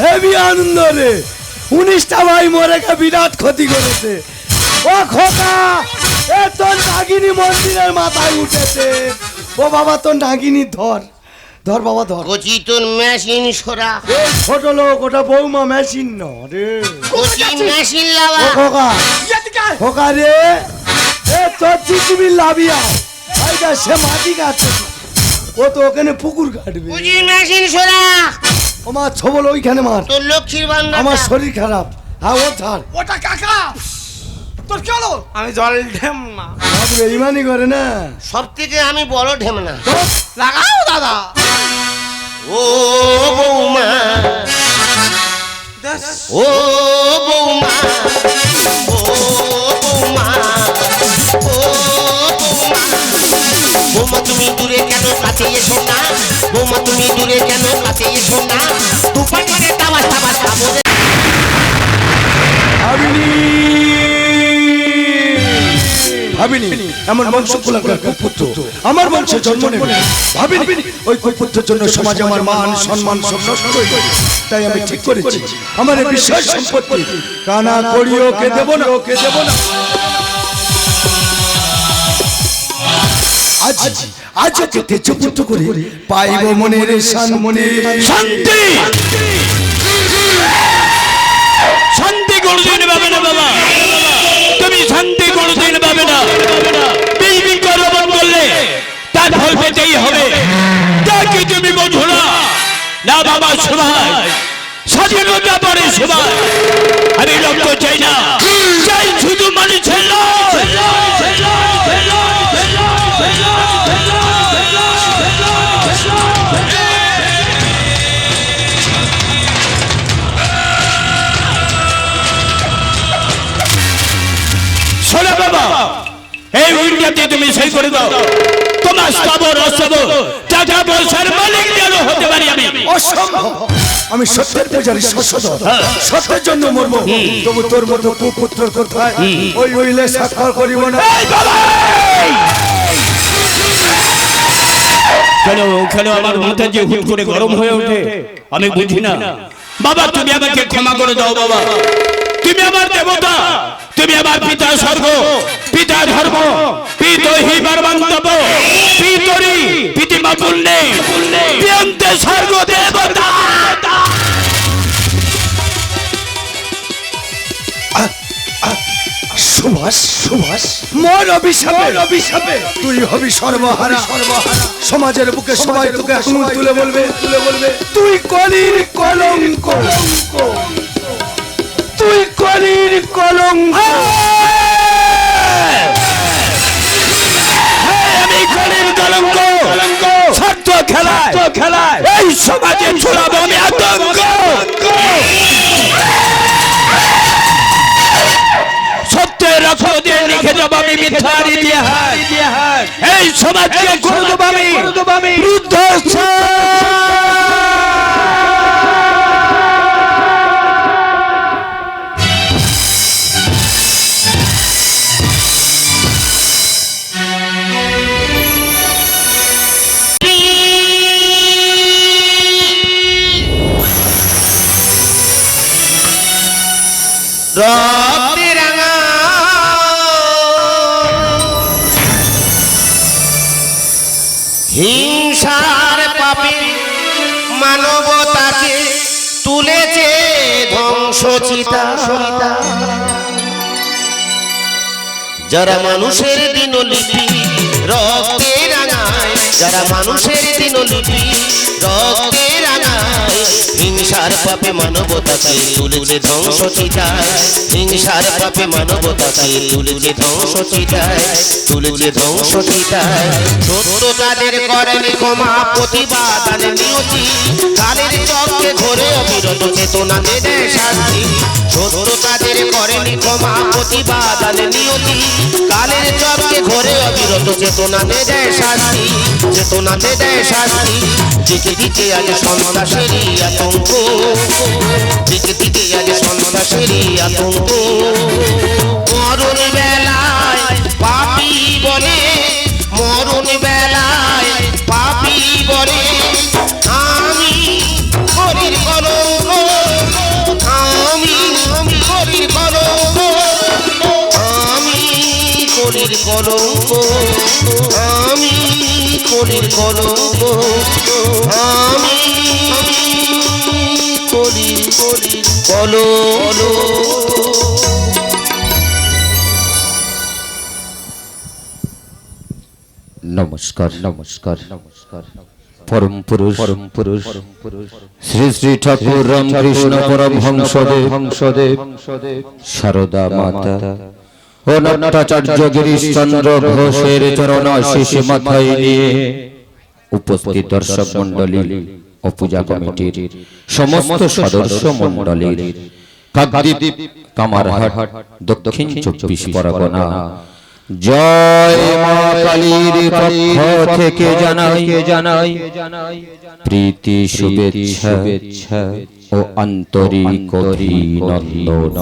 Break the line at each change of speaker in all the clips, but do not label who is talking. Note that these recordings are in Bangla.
হেভি আনন্দ রে 19টা ভাই মরে গে বিরাট ক্ষতি করেছে ও খোকা এ তোর নাগিনী মন্দিরের মাথায় উঠেছে ও বাবা তোর নাগিনী ধর ধর বাবা ধর
কচি তোর মেশিন সরা
এই ছোট লোক ওটা বৌমা মেশিন না রে
কচি মেশিন লাগা
ও খোকা খোকা রে এ তোর চিচিবি লাভিয়া আইগা সে মাটি কাটছে ও তো ওখানে পুকুর কাটবে
কচি মেশিন সরা
ও মা ছবল ওইখানে মার
তোর লক্ষ্মীর বান্দা
আমার শরীর খারাপ হ্যাঁ ও ছাড়
ওটা কাকা তোর কি হলো? আমি জল ঢেম না
বেইমানি করে না
সব থেকে আমি বড় ঢেমনা
লাগাও দাদা
ও বৌমা ও বৌমা ও বৌমা ও বৌমা বৌমা তুমি দূরে কেন কাছে এসো না বৌমা তুমি দূরে কেন কাছে এসো না তুফান করে তাবাস তাবাস খাবো
ভাবিনি আমার বংশ কুলাঙ্গার কুপুত্র আমার বংশে জন্ম নেবে ভাবিনি ওই কুপুত্রের জন্য সমাজে আমার মান সম্মান সব নষ্ট হয়ে যাবে তাই আমি ঠিক করেছি আমার এই বিশেষ সম্পত্তি কানা করি ওকে দেব না আজ আজ ওকে তেজ পুত্র করে পাইব মনের শান্তি
শান্তি কোনদিন পাবে না বাবা তুমি শান্তি কোনদিন পাবে না বিল করবন করলে তার ফল পেতেই হবে তাকে তুমি বোঝো না বাবা সবাই স্বাধীনতা পরে সবাই আমি রক্ত চাই না চাই শুধু মানুষের শোনো বাবা এই উইন্ডাতে তুমি সই করে দাও তোমার স্থাবর অস্থাবর টাকা পয়সার মালিক যেন হতে পারি আমি
অসম্ভব আমি সত্যের পূজারী সত্যের জন্য মরব তবু তোর মতো কুপুত্র কোথায় ওই হইলে সাক্ষর করিব না
কেন আমার মাথা যে হুট করে গরম হয়ে ওঠে আমি বুঝি না বাবা তুমি আমাকে ক্ষমা করে দাও বাবা তুমি আমার দেবতা তুমি আমার পিতা স্বর্গ পিতা ধর্ম পিতহি বর্মন্তব পিতরি পিতিমা পুণ্যে পিয়ন্তে স্বর্গ দেবতা
সুভাষ মোর অভিশাপে তুই হবি সর্বহারা সমাজের বুকে সবাই তোকে আঙুল তুলে বলবে তুই কলির কলঙ্ক তুই কলির কলঙ্ক
আমি কলির কলঙ্ক ছাত্র খেলায় এই সমাজে ছড়াবো আমি আতঙ্ক সত্যের রক্ষে লিখে যাব আমি মিথ্যার ইতিহাস এই সমাজকে করে দেব আমি রুদ্ধ
হিংসার পাপে মানবতাকে তুলেছে ধ্বংসচিতা যারা মানুষের দিনলিপি রক্তে রাঙায় যারা মানুষের দিনলিপি রক্তে রাঙায় হিংসার পাপে মানবতাকে তুলেছে ধ্বংস চিতায়, হিংসার পাপে মানবতাকে তুলেছে ধ্বংস চিতায়, তুলেছে ধ্বংস চিতায়। সত্য তাদের করেনি ক্ষমা, প্রতিবাদ আনে নিয়তি, কালের চক্রে ঘোরে অবিরত চেতনা দেয় শান্তি। সত্য তাদের করেনি ক্ষমা, প্রতিবাদ আনে নিয়তি, কালের চক্রে ঘোরে অবিরত চেতনা দেয় শান্তি, চেতনা দেয় শান্তি। দিকে দিকে আজ সন্ত্রাসেরই আতঙ্ক, দিকে দিকে আজ সন্ত্রাসেরই আতঙ্ক। মরণ বেলায় পাপী বলে, মরণ বেলায় পাপী বলে আমি হরির কলঙ্ক, আমি হরির কলঙ্ক, আমি হরির কলঙ্ক, আমি হরির কলঙ্ক, আমি হরির কলঙ্ক।
নমস্কার নমস্কার নমস্কার। পরম পুরুষ শ্রী শ্রী ঠাকুর রামকৃষ্ণ পরমহংসদেব সারদা মাতা ও নাট্যাচার্য গিরিশ চন্দ্র ঘোষের চরণাশিস মাথায় নিয়ে উপস্থিত দর্শক মণ্ডলী ও পূজা কমিটির সমস্ত সদস্য মণ্ডলীর কাকদ্বীপ কামারহাট দক্ষিণ 24 পরগনা জয় মা কালীর পক্ষ থেকে জানাই প্রীতি শুভেচ্ছা ও আন্তরিক অভিনন্দন।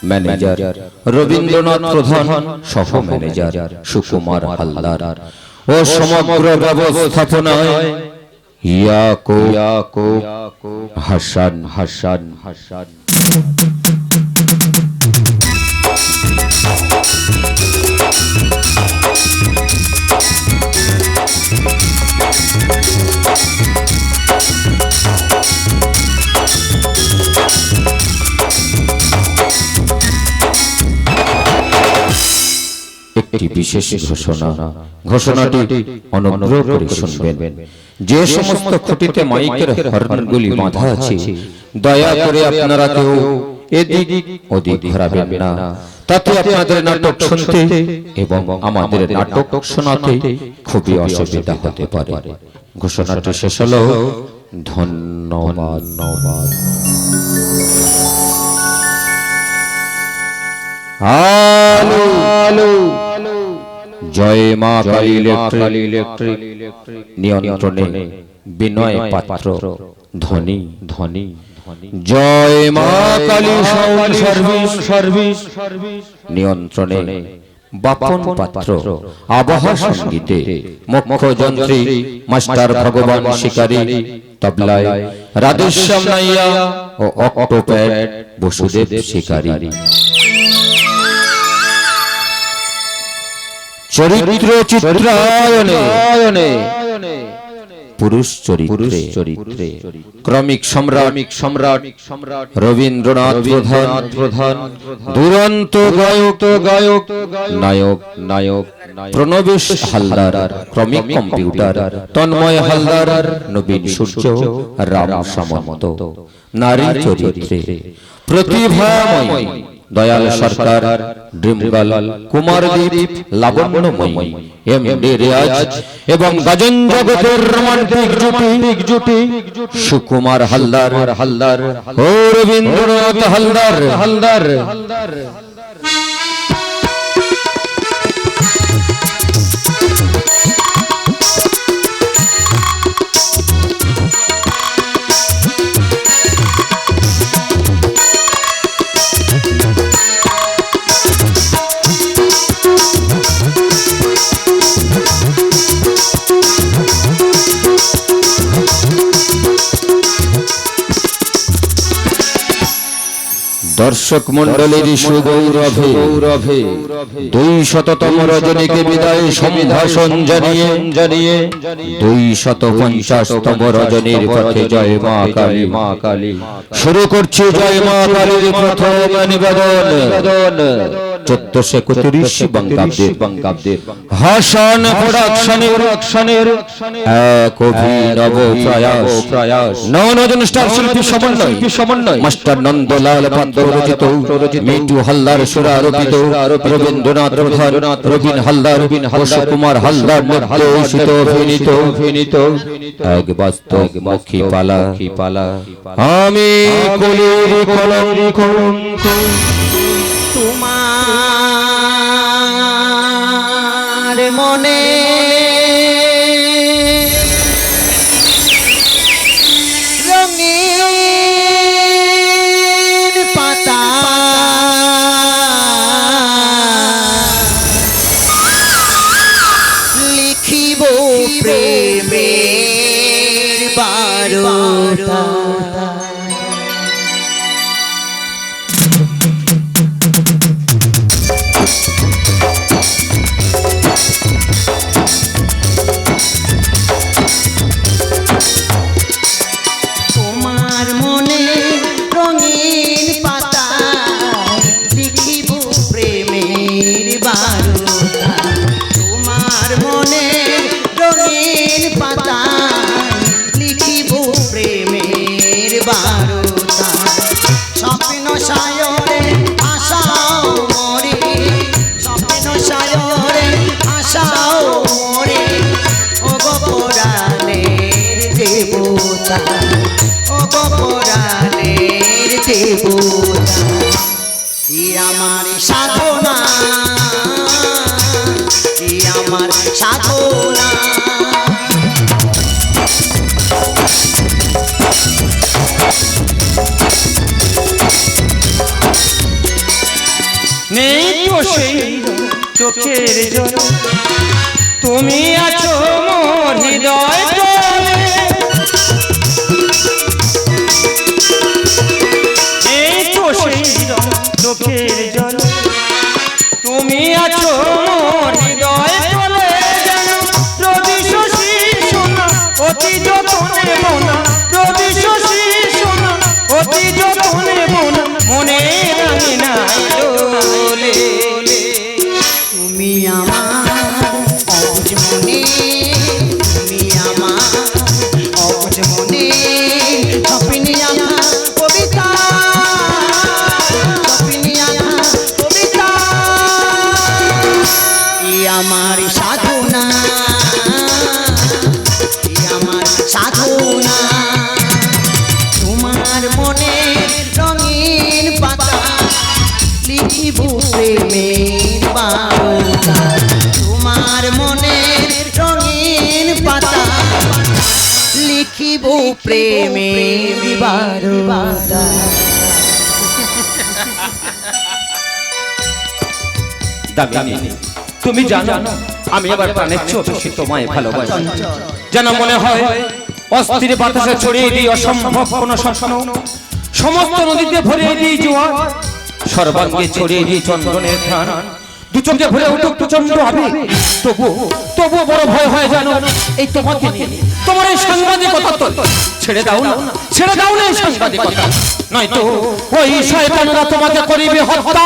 ম্যানেজার রবীন্দ্রনাথ প্রধান, সহ ম্যানেজার সুকুমার হালদার ও সমগ্র ব্যবস্থাপনায় ইয়াকুব হাসান। একটি বিশেষ ঘোষণাটি অনুগ্রহ করে শুনবেন। যে সমস্ত খুঁটিতে মাইকের হর্নগুলি বাঁধা আছে দয়া করে আপনারা কেউ এদিক ওদিক ঘোরাবেন না, তাতে আপনাদের নাটক শুনতে এবং আমাদের নাটক শোনাতে খুবই অসুবিধা হতে পারে। ঘোষণাটি শেষ হলো। ধন্যবাদ। হ্যালো, জয় মা কালী ইলেকট্রিক নিয়ন্ত্রণে বিনয় পাত্র ধ্বনি। জয় মা কালী সাউন্ড সার্ভিস নিয়ন্ত্রণে বাপন পাত্র। আবহাওয়া সঙ্গীতে মুখ্য যন্ত্রী মাস্টার ভগবান শিকারী, তবলায় রাধেশ্যাম নাইয়া ও অক্টোপ্যাড বসুদেব শিকারী। চরিত্র চিত্রায়নে পুরুষ চরিত্রে ক্রমিক সম্রাট রবীন্দ্রনাথ প্রধান, দুরন্ত গায়ক নায়ক প্রণবেশ হালদার, ক্রমিক কম্পিউটার তন্ময় হালদার, নবীন সূর্য, রাম সামন্ত। নারী চরিত্রে প্রতিভাময় দয়াল সরকার, ড্রিমগার্ল কুমারদীপ, লাবণ্যময়ী, এমডি রিয়াজ এবং গাজন জগতের রোমান্টিক জুটি সুকুমার হালদার ও রবীন্দ্রনাথ হালদার। দর্শক মন্ডলীর সুগৌরভে 200তম রজনীকে বিদায় সম্ভাষণ জানিয়ে 250তম রজনীর পথে জয় মা কালী শুরু করছি জয় মা কালীর প্রথম নিবেদন। 1431 বঙ্গাব্দের হাসান প্রোডাকশনের এক অভিনব প্রয়াস নজন স্টার শিল্পী সমন্বয় মাস্টার নন্দলাল পাত্র রচিত মিঠু হালদার সুরারোপিত রবীন্দ্রনাথ প্রধান রবীন হালদার কুমার হালদার নির্দেশিত অভিনীত এক বাস্তব মুখী পালা আমি কলির কলঙ্ক
তোমার মনে রঙিন পাতা লিখিব প্রেমের বারতা তোমার মনে রঙিন পাতা লিখিব প্রেমের বারতা তোমার মনে রঙিন পাতা লিখিব প্রেমের বারতা স্বপ্ন সায়রে আশাও মরে স্বপ্ন সায়রে আশাও মরে ও গো পরাণের দেবতা ও গো পরাণের দেবতা ই আমার সাধনা ই আমার সাধনা
নেই তো সেই চোখের জল তুমি আছো মোর হৃদয় তলে নেই তো সেই চোখের জল তুমি আছো মোর হৃদয় তলে যেন রবি শশী সোনা অতি যতনে বোনা রবি শশী সোনা অতি যতনে বোনা মনে রাঙে না দোলে
তুমি আমার অবুঝ মনে তুমি আমার অবুঝ মনে স্বপ্নে আঁকা কবিতা স্বপ্নে আঁকা কবিতা ই আমার সাধনা ই আমার সাধনা তোমার মনে রঙিন পাতা লিখিব প্রেমের বারতা তোমার মনে রঙিন পাতা লিখিব প্রেমের বারতা
দামিনী তুমি জানো আমি আবার প্রাণের চেয়ে বেশি তোমায় ভালোবাসি যেন মনে হয় অস্থির বাতাসে ছড়িয়ে দিই অসম্ভব কোন স্বপ্ন সমস্ত নদীতে ভরিয়ে দিই জোয়ার সর্বাঙ্গে ছড়িয়ে দিই চন্দনের ঘ্রাণ দু চোখে ভরে উঠুক প্রচন্ড হবে তবু বড় ভয় হয় জানো এই তোমাকে নিয়ে তোমার এই সাংবাদিকতা তো ছেড়ে দাও না এই সাংবাদিকতা নয়তো ওই শয়তানরা তোমাকে করিবে হত্যা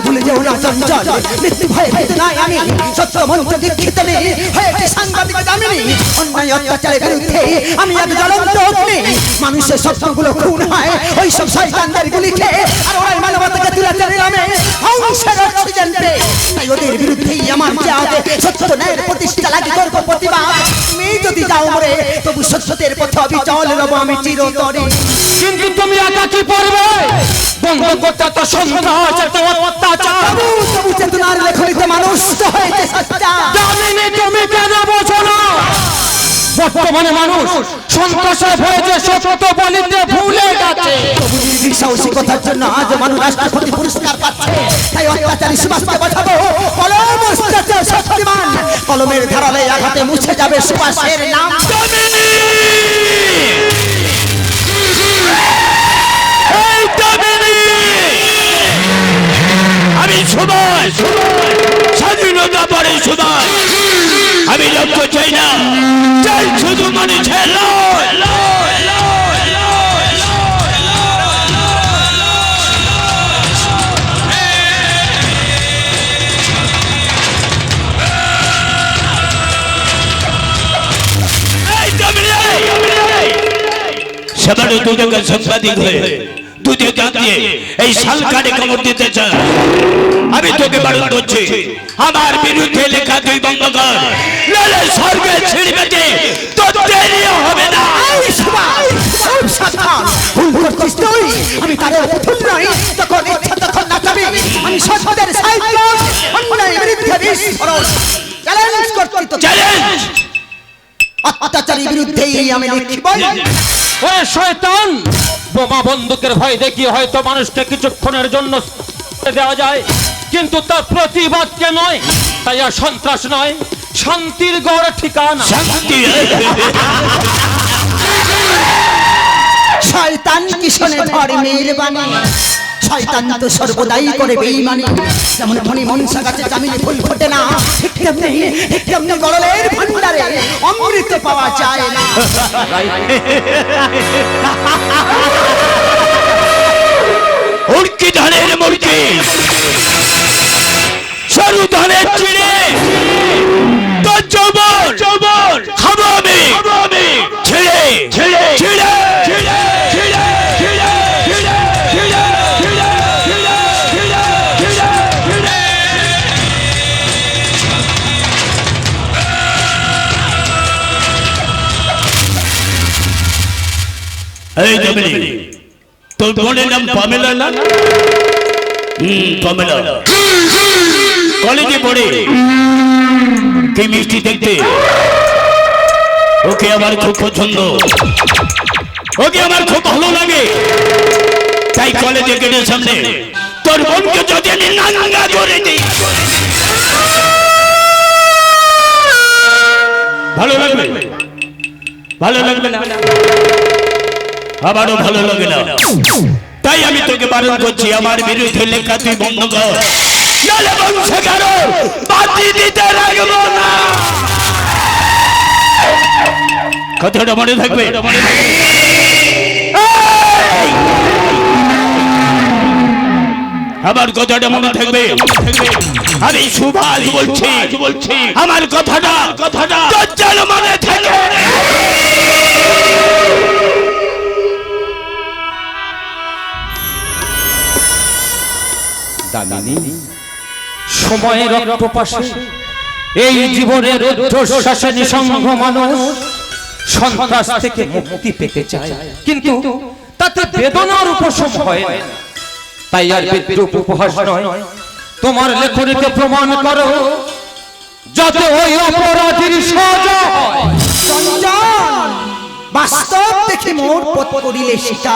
ভুলে যেও না চঞ্চল মৃত্যু ভয় পেতে নাই আমি সত্য মন্ত্র দীক্ষিত নেই হয়েছে সাংবাদিক দামিনী অন্যায় অত্যাচারের বিরুদ্ধে আমি এক জ্বলন্ত অগ্নি মানুষের স্বপ্নগুলো খুন হয় ওই সব শয়তানদের গুলি খেয়ে আর ওরাই মানবতাকে দুরাচারের নামে ধ্বংসের অক্সিজেন পেয়ে তাই ওদের বিরুদ্ধেই আমার চাওয়াতে সত্য ন্যায়ের প্রতিষ্ঠা লাগি করব প্রতিবাদ তুমি যদি যাও মরে তবু সত্যের পথে অবিচল রব আমি চিরতরে
কিন্তু তুমি একা কি করবে বন্ধ করতে তো সন্ত্রাস এত অত্যাচার
তবু চেতনার লেখনিতে মানুষ হয়েছে সচ্চা
দামিনী তুমি কেন বোঝো না বর্তমানে মানুষ সন্ত্রাসে হয়েছে সত্য বলিতে ভুলে গেছে
সাহসিকতার জন্য আজ মানুষ রাষ্ট্রপতি পুরস্কার পাচ্ছে তাই অত্যাচারী সুভাষকে বাঁচাবো কলম অত্যাচার শক্তিমান কলমের ধারালে আঘাতে মুছে যাবে সুভাষের নাম
আমি সুভাষ স্বাধীনতা পরে সুভাষ আমি লক্ষ্য চাই না চাই শুধু মানুষের সেবারে দুটোকে সাংবাদিক হয়ে দুধে দাঁড়িয়ে এই শালকারে কামড় দিতে চায়। আমি তোকে বারণ করছি, আমার বিরুদ্ধে লেখা তুই বন্ধ কর, নাহলে স্বর্গে ছিড়বে যে তোর দেরি হবে না।
ভুল করছিস তুই, আমি তাদের ভুল নই, তখন ইচ্ছা তখন নাচাবি, আমি সত্যের সাইকেল অন্যায়ের বিরুদ্ধে বিস্ফোরণ চ্যালেঞ্জ করছি তো,
চ্যালেঞ্জ
অত্যাচারীর বিরুদ্ধেই আমি লিখবই।
ওরে শয়তান, বোমা বন্দুকের ভয় দেখিয়ে হয়তো মানুষকে কিছুক্ষণের জন্য দেওয়া যায়, কিন্তু তার প্রতিবাদকে নয়। তাই আর সন্ত্রাস নয়, শান্তির গড় ঠিকানা।
শান্তি
শয়তান কিশনে ধর্মের বাণী, শয়তান তো সর্বদাই করে বেঈমানি। যেমন ধনী মনসা গাছে জামিনে ফুল ফোটে না, ঠিক তেমনি গড়লের ভান্ডারে অমৃত পাওয়া যায় না।
উড়কি ধানের মুরগি, সরু ধানের চিড়ে, তোর জবর খাবো আমি ছেড়ে ছেড়ে ছেড়ে ছেড়ে ছেড়ে ছেড়ে ছেড়ে ছেড়ে ছেড়ে ছেড়ে ছেড়ে। এই জমিনি, তোর বোনের নাম পামেলা না? পামেলা কলেজে পড়ে, কি মিষ্টি দেখতে, ওকে আমার খুব পছন্দ, ওকে আমার খুব ভালো লাগে। তাই কলেজে গেটের সামনে তোর বোনকে যদি আমি নাঙ্গা করে দিই, ভালো লাগবে? ভালো লাগবে না? আবারও ভালো লাগে না। তাই আমি তোকে বারণ করছি, আমার বিরুদ্ধে লেখা তুই বন্ধ কর, নাহলে বংশে কারো বাতি দিতে রাখবো না। কথাটা মনে থাকবে? আমার কথাটা মনে থাকবে। আমি সুভাষ বলছি, আমার কথাটা তোর যেন মনে থাকে।
দামিনী, সময়ের অক্টোপাসে এই জীবনের ঊর্ধ্বশ্বাসে নিঃসঙ্গ মানুষ সন্ত্রাস থেকে মুক্তি পেতে চায়, কিন্তু তাতে বেদনার উপশম হয় না। তাই আর বিদ্রুপ উপহাস নয়, তোমার লেখনীকে প্রমাণ করো, যাতে ওই অপরাধীর সাজা হয়।
চঞ্চল বাস্তব দেখে মোর পথ করিলে সেটা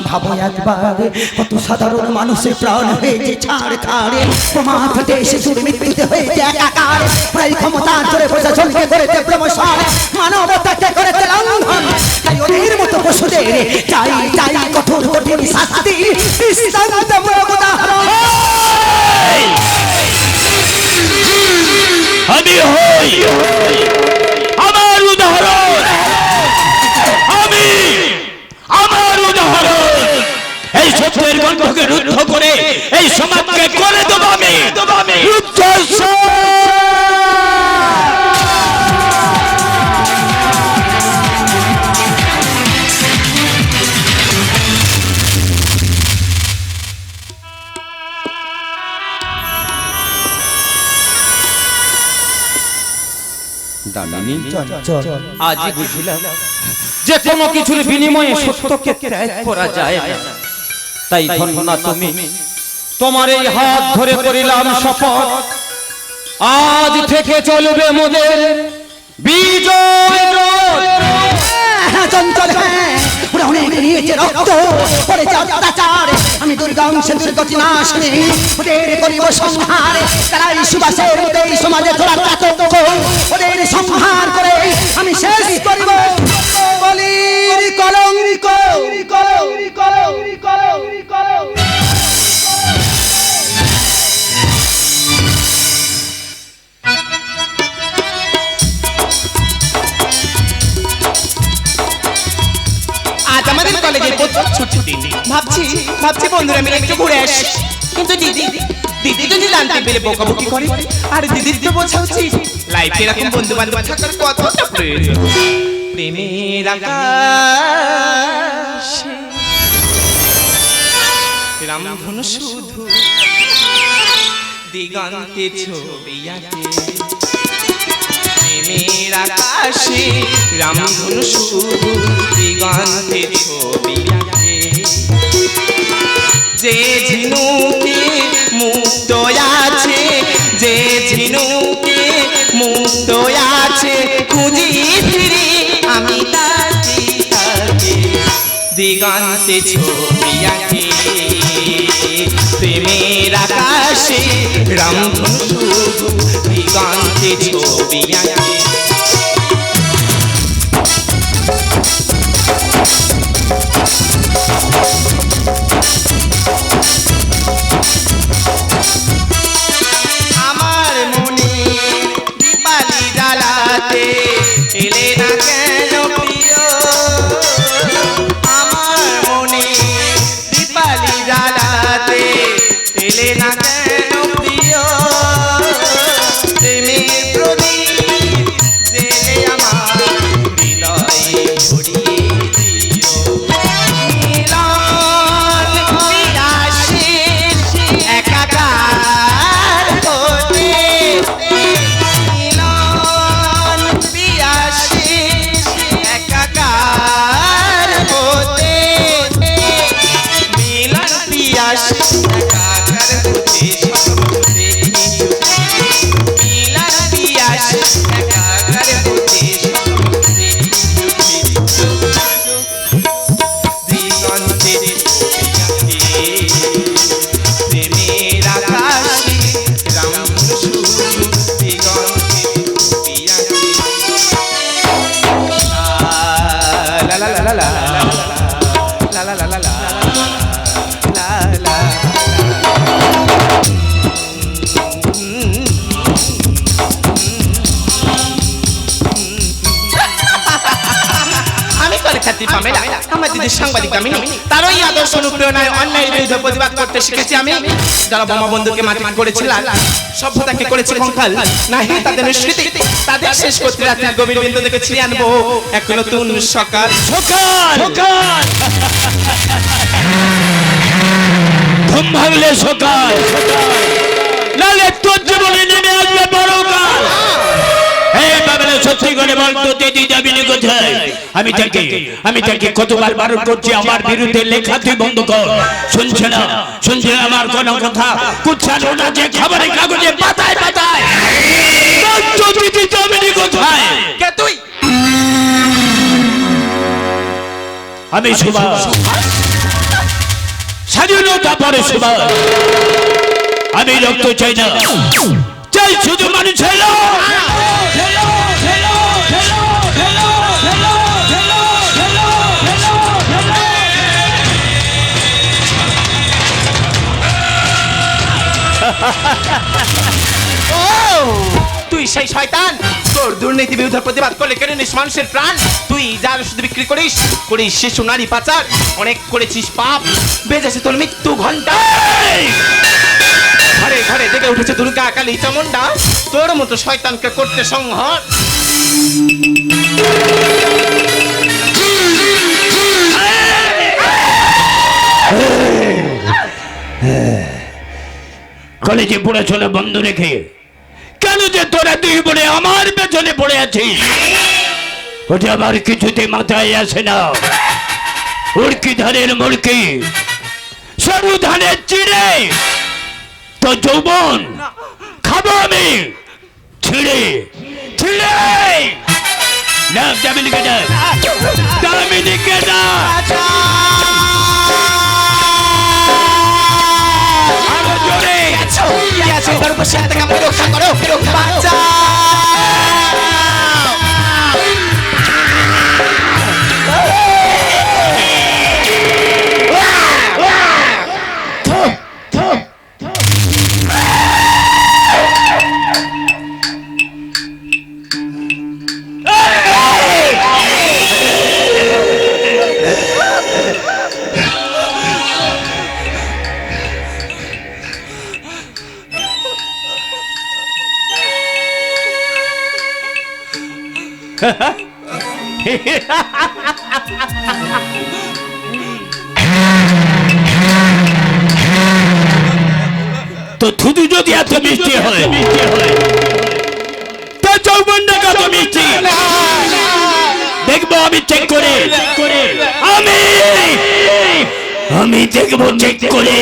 ভাবো একবার, কত সাধারণ মানুষের প্রাণ হয়েছে ছাড় খাড়ে, প্রমাণ হতে এসে শুরু মৃত্যুতে হয়েছে একাকার। প্রায় ক্ষমতা ধরে প্রশাসনকে করেছে প্রমোশন, মানবতাকে করেছে লঙ্ঘন। তাই ওদের মতো পশুদের চাই কঠোর কঠিন শাস্তি, দৃষ্টান্তমূলক উদাহরণ।
আমি হই আমার উদাহরণ, আমার উদাহরণ। এই সত্যের গন্ধকে রুদ্ধ করে এই সমাজকে করে দেবো আমি রুদ্ধ।
দামিনী, আজই বুঝলাম যে কোনো কিছুর বিনিময়ে সত্যকে ত্যাগ করা যায় না। তাই ধন্য তুমি, তোমার এই হাত ধরে করিলাম শপথ, আজ থেকে চলবে মোদের বিজয় রথ।
চঞ্চল ওরা অনেক নিয়েছে রক্ত, করেছে অত্যাচার, আমি দুর্গা অংশে দুর্গতি নাশিনী, ওদের করিব সংহার। তারাই সুবাসের মতো এই সমাজে তোরা চাতক, ওদের সংহার করে আমি শেষ করিব বলির কলঙ্ক।
আজ আমাদের কলেজে প্রথম ছুটি দিন, ভাবছি বন্ধুরা মিলে একটু ঘুরে আসি। কিন্তু দিদি যদি জানতে পেরে বকাবকি করে আর দিদির তো বোঝা উচিত লাইফে এরকম বন্ধু বান্ধব থাকার কতটা প্রয়োজন প্রেমের আকাশে রামধনু শুধু দিগন্তে ছবি আঁকে প্রেমের আকাশে রামধনু শুধু দিগন্তে ছবি আঁকে যে ঝিনুকে মুক্ত আছে যে ঝিনুকে মুক্ত আছে খুঁজি ফিরি আমি তাকে তাকে দিগন্তে ছবি আঁকে প্রেমের আকাশে রামধনু শুধু দিগন্তে ছবি আঁকে আমার মনে দীপালি জ্বালাতে এলে না কেন প্রিয় আমার মনে দীপালি জ্বালাতে এলে না কেন প্রিয় প্রেমের প্রদীপ জেলে আমার হৃদয়ে ছড়িয়ে দিও মিলন বিলাসের একাকার হতে মিলন বিলাসের একাকার হতে মিলন বিলাসের একাকার হতে মিলন বিলাসের একাকার হতে দিগন্তে প্রেমের আকাশে রামধনু শুধু দিগন্তে ছবি আঁকে লা লা লা লা লা লা লা লা লা লা লা আমি করে খাতি পামেলা আমার দিদির সাংবাদিক আমি তারই আদর্শ অনুপ্রেরণায় অন্যায়ের বিরুদ্ধে প্রতিবাদ করতে শিখেছি আমি যারা বোমা বন্ধুকে মাটির করেছিল সভ্যতাকে করেছে কঙ্কাল নাহি তাদের স্মৃতি তাদের শেষ করতে রাত্রির গভীর বিন্দু থেকে ছিঁড়ে আনবো এক নতুন সকাল
সকাল ঘুম ভাঙলে সকাল নালে তোর জীবনে নেমে আসবে বড়কাল এই বাবলে সত্যি করে বলতো দিদি যাবিনি কোথায় আমি তাকে কতবার বারণ করছি আমার বিরুদ্ধে লেখা তুই বন্ধ কর শুনছে না আমার কোনো কথা কুচ্ছানো না যে খবরের কাগজে পাতায় পাতায় বলতো দিদি যাবিনি কোথায়
কে তুই
আমি সুভাষ স্বাধীনতা পরে সুভাষ আমি রক্ত চাই না চাই শুধু মানুষ হলো
তুই সেই শয়তান তোর দুর্নীতি বিরুদ্ধে প্রতিবাদ করলে কেড়ে নিস মানুষের প্রাণ তুই যার ওষুধ বিক্রি করিস শিশু নারী পাচার অনেক করেছিস পাপ বেজেছে তোর মৃত্যু ঘন্টা ঘরে ঘরে জেগে উঠেছে দুর্গা কালী চামুন্ডা তোর মতো শয়তানকে করতে সংহার
কলেজে পড়াশোনা বন্ধ রেখে কেন যে তোরা দুই বোনে আমার পেছনে পড়ে আছিস ওটা আমার কিছুতে মাথায় আসে না উড়কি ধানের মুড়কি সরু ধানের চিড়ে তো যৌবন খাবো আমি ছিড়ে ছিড়ে না দামিনীকে ডাক দামিনীকে ডাক আরো জোরে
রক্ষা করো বাচ্চা
তো থুতু যদি এত মিষ্টি হয় তো যৌবনটা কত মিষ্টি দেখবো আমি চেক করে আমি দেখবো চেক করে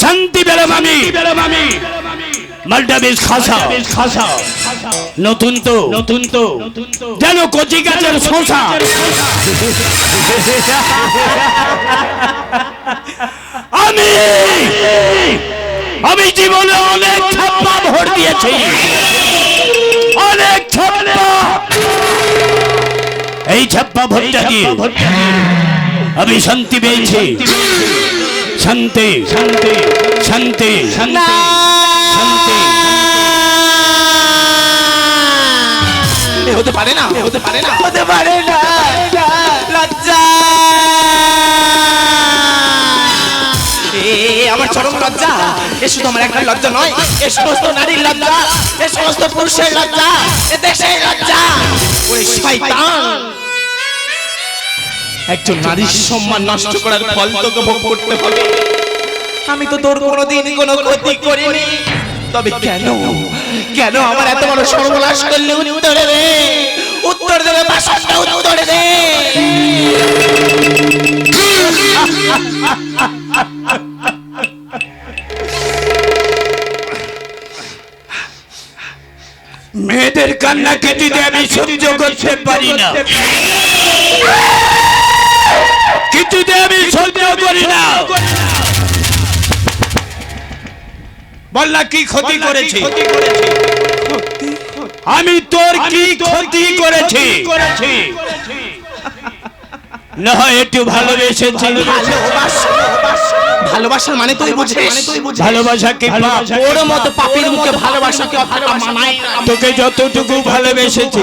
শান্তি পেলাম আমি মালটা বেশ খাসা নতুন তো যেন কচি গাছের শোষা আমি জীবনে অনেক ছাপ্পা ভোট দিয়েছি অনেক ছাপ্পা এই ছাপ্পা ভোটটা দিয়ে আমি শান্তি পেয়েছি শান্তি
হতে পারে না লজ্জা আমার চরম লজ্জা এ শুধু আমার একটা লজ্জা নয় এ সমস্ত নারীর লজ্জা এ সমস্ত পুরুষের লজ্জা এ দেশের লজ্জা ওই শয়তান একজন নারীর সম্মান নষ্ট করার ফল তোকে ভোগ করতে হবে আমি তো তোর কোনোদিন কোনো ক্ষতি করিনি তবে কেন আমার এত বড় সর্বনাশ করলে উত্তর দেবে বাসনটা উত্তর দে
মেয়েদের কান্নাকে যদি আমি সহ্য করতে পারি না কিছুতে আমি সহ্য করি না বল না কি ক্ষতি করেছি আমি তোর কি ক্ষতি করেছি না হয় একটু ভালোবেসেছি
ভালোবাসার মানে তুই বুঝিস
ভালোবাসা কি
ওর মতো পাপীর মুখে ভালোবাসাকে মানায়
তোকে যতটুকু ভালোবেসেছি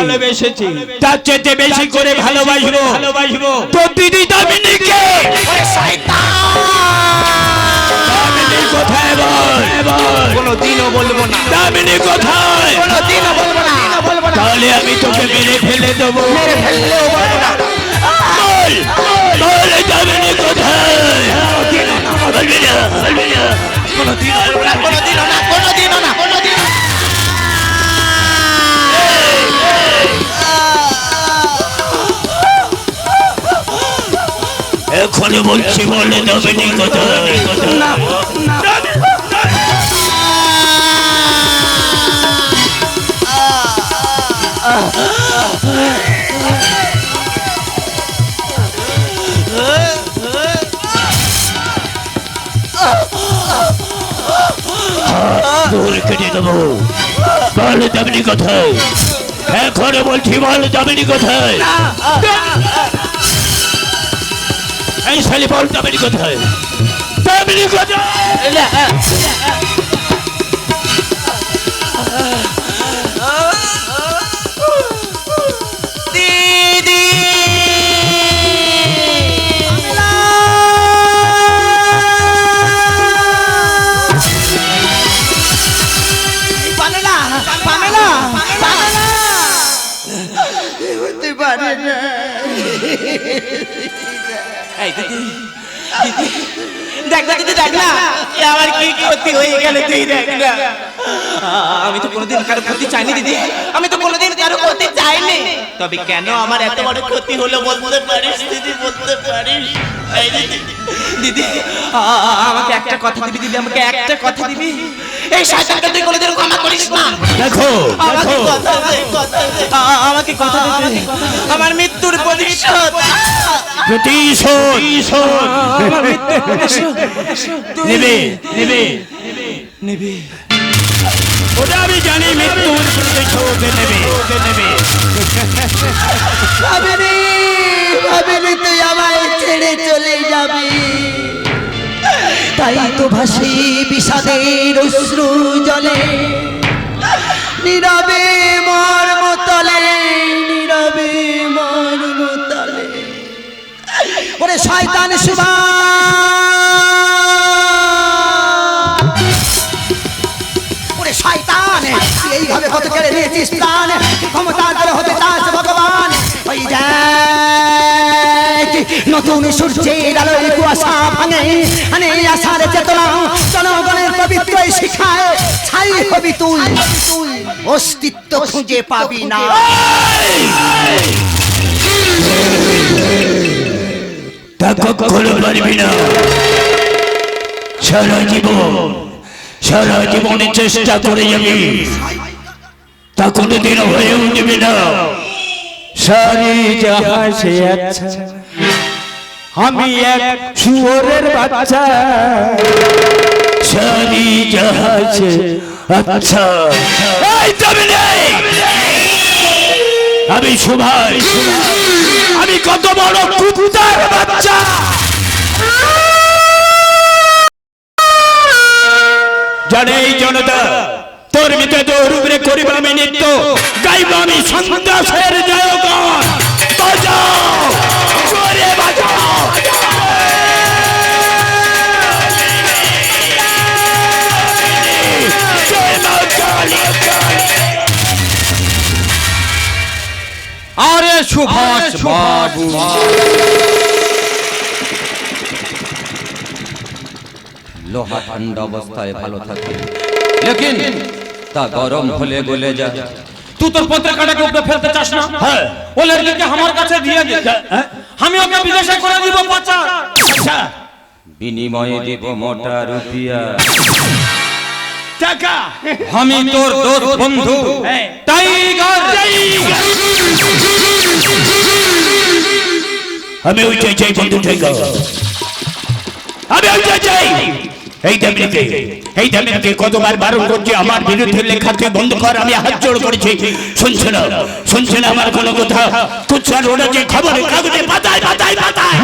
তার চেয়ে বেশি করে ভালোবাসবো তোর দিদি দামিনীকে কোথায় বল
কোনোদিনও বলবো না
দামিনী কোথায়
কোনোদিনও বলবো না
তাহলে আমি তোকে মেরে ফেলে দেবো
মেরে ফেললেও বলবো না
বল দামিনী কোথায় বলবি না
কোনোদিনও বলবো না কোনোদিনও না
এখনো বলছি বলে দামিনী কোথায় কেটে দেবো বল দামিনী কোথায় এখনো বলছি বল দামিনী কোথায় এই শালি বল দামিনী কোথায়
দিদি
হতে পারে না
দেখ না এ আমার কি ক্ষতি হয়ে গেল তুই দেখ না আমি তো কোনোদিন কারো ক্ষতি চাইনি দিদি আমি তো কোনোদিন কারো ক্ষতি চাইনি তবে কেন আমার এত বড় ক্ষতি হলো বলতে পারিস দিদি, বলতে পারিস? এই দিদি, দিদি আমাকে একটা কথা দিবি দিদি, আমাকে একটা কথা দিবি? এই শয়তানকে তুই কোনোদিন ক্ষমা করিস না।
দেখো
আমাকে কথা দে, আমাকে কথা দে, আমার মৃত্যুর প্রতিশোধ, আমার মৃত্যুর প্রতিশোধ তুই
নেবে নেবে
নিবি।
ওটা আমি জানি, মৃত্যুর প্রতিশোধ নেবে নেবে।
ভাবিনি, ভাবিনি তুই আমায় ছেড়ে চলে যাবি, তাই তো ভাসি বিষাদের অশ্রু জলে, নীরবে মর্মতলে, নীরবে মর্মতলে। ওরে শয়তান সুবা, ওরে শয়তান, তুই এইভাবে কত কেড়ে নিয়েছিস প্রাণ, ক্ষমতা করে হতে চাস ভগবান। ওই দেখ নতুন সূর্যের আলোয় কুয়াশা ভাঙে, আনে আশার চেতনা, জনগণের পবিত্র শিখায় ছাই হবি তুই, অস্তিত্ব খুঁজে পাবি না।
তা কখনো পারবি না। সারা জীবনে চেষ্টা করে যাবি, তা কোনোদিন হয়ে উঠবে না। সারি জাহাঁ সে আচ্ছা, আমি এক শুয়োরের বাচ্চা। সারি জাহাঁ সে আচ্ছা, এই তবে নেই। আমি সুভাষ, আমি কত বড় কুকুরের বাচ্চা। জানে এই জনতা, তোর ভিতরে তোর উপরে করিব আমি নৃত্য, গাইব আমি সন্ত্রাসের জয়গান। বাজাও জোরে বাজাও, জয় মা কালী।
আরে সুভাষ বাবু, লোহা ঠান্ডা অবস্থায় ভালো থাকে, লেকিন তা গরম হলে গলে যায়। তুই তোর পত্রিকাটাকে উপরে ফেলতে চাস না?
হ্যাঁ।
ও লড়কিকে আমার কাছে দিয়ে দে, আমি ওকে বিদেশে করে দিব পাচার।
আচ্ছা,
বিনিময়ে দিব মোটা রুপিয়া।
টাকা
আমি তোর দোস্ত বন্ধু টাইগার।
আমি ওই চাই বন্ধু টাইগার, আমি ওই চাই। এই দামিনীকে কতবার বারণ করছি আমার বিরুদ্ধে লেখাকে বন্ধ কর, আমি হাত জোড় করেছি। শুনছে না আমার কোনো কথা। কুচ্ছার ওরা যে খবরের কাগজে পাতায় পাতায় পাতায়,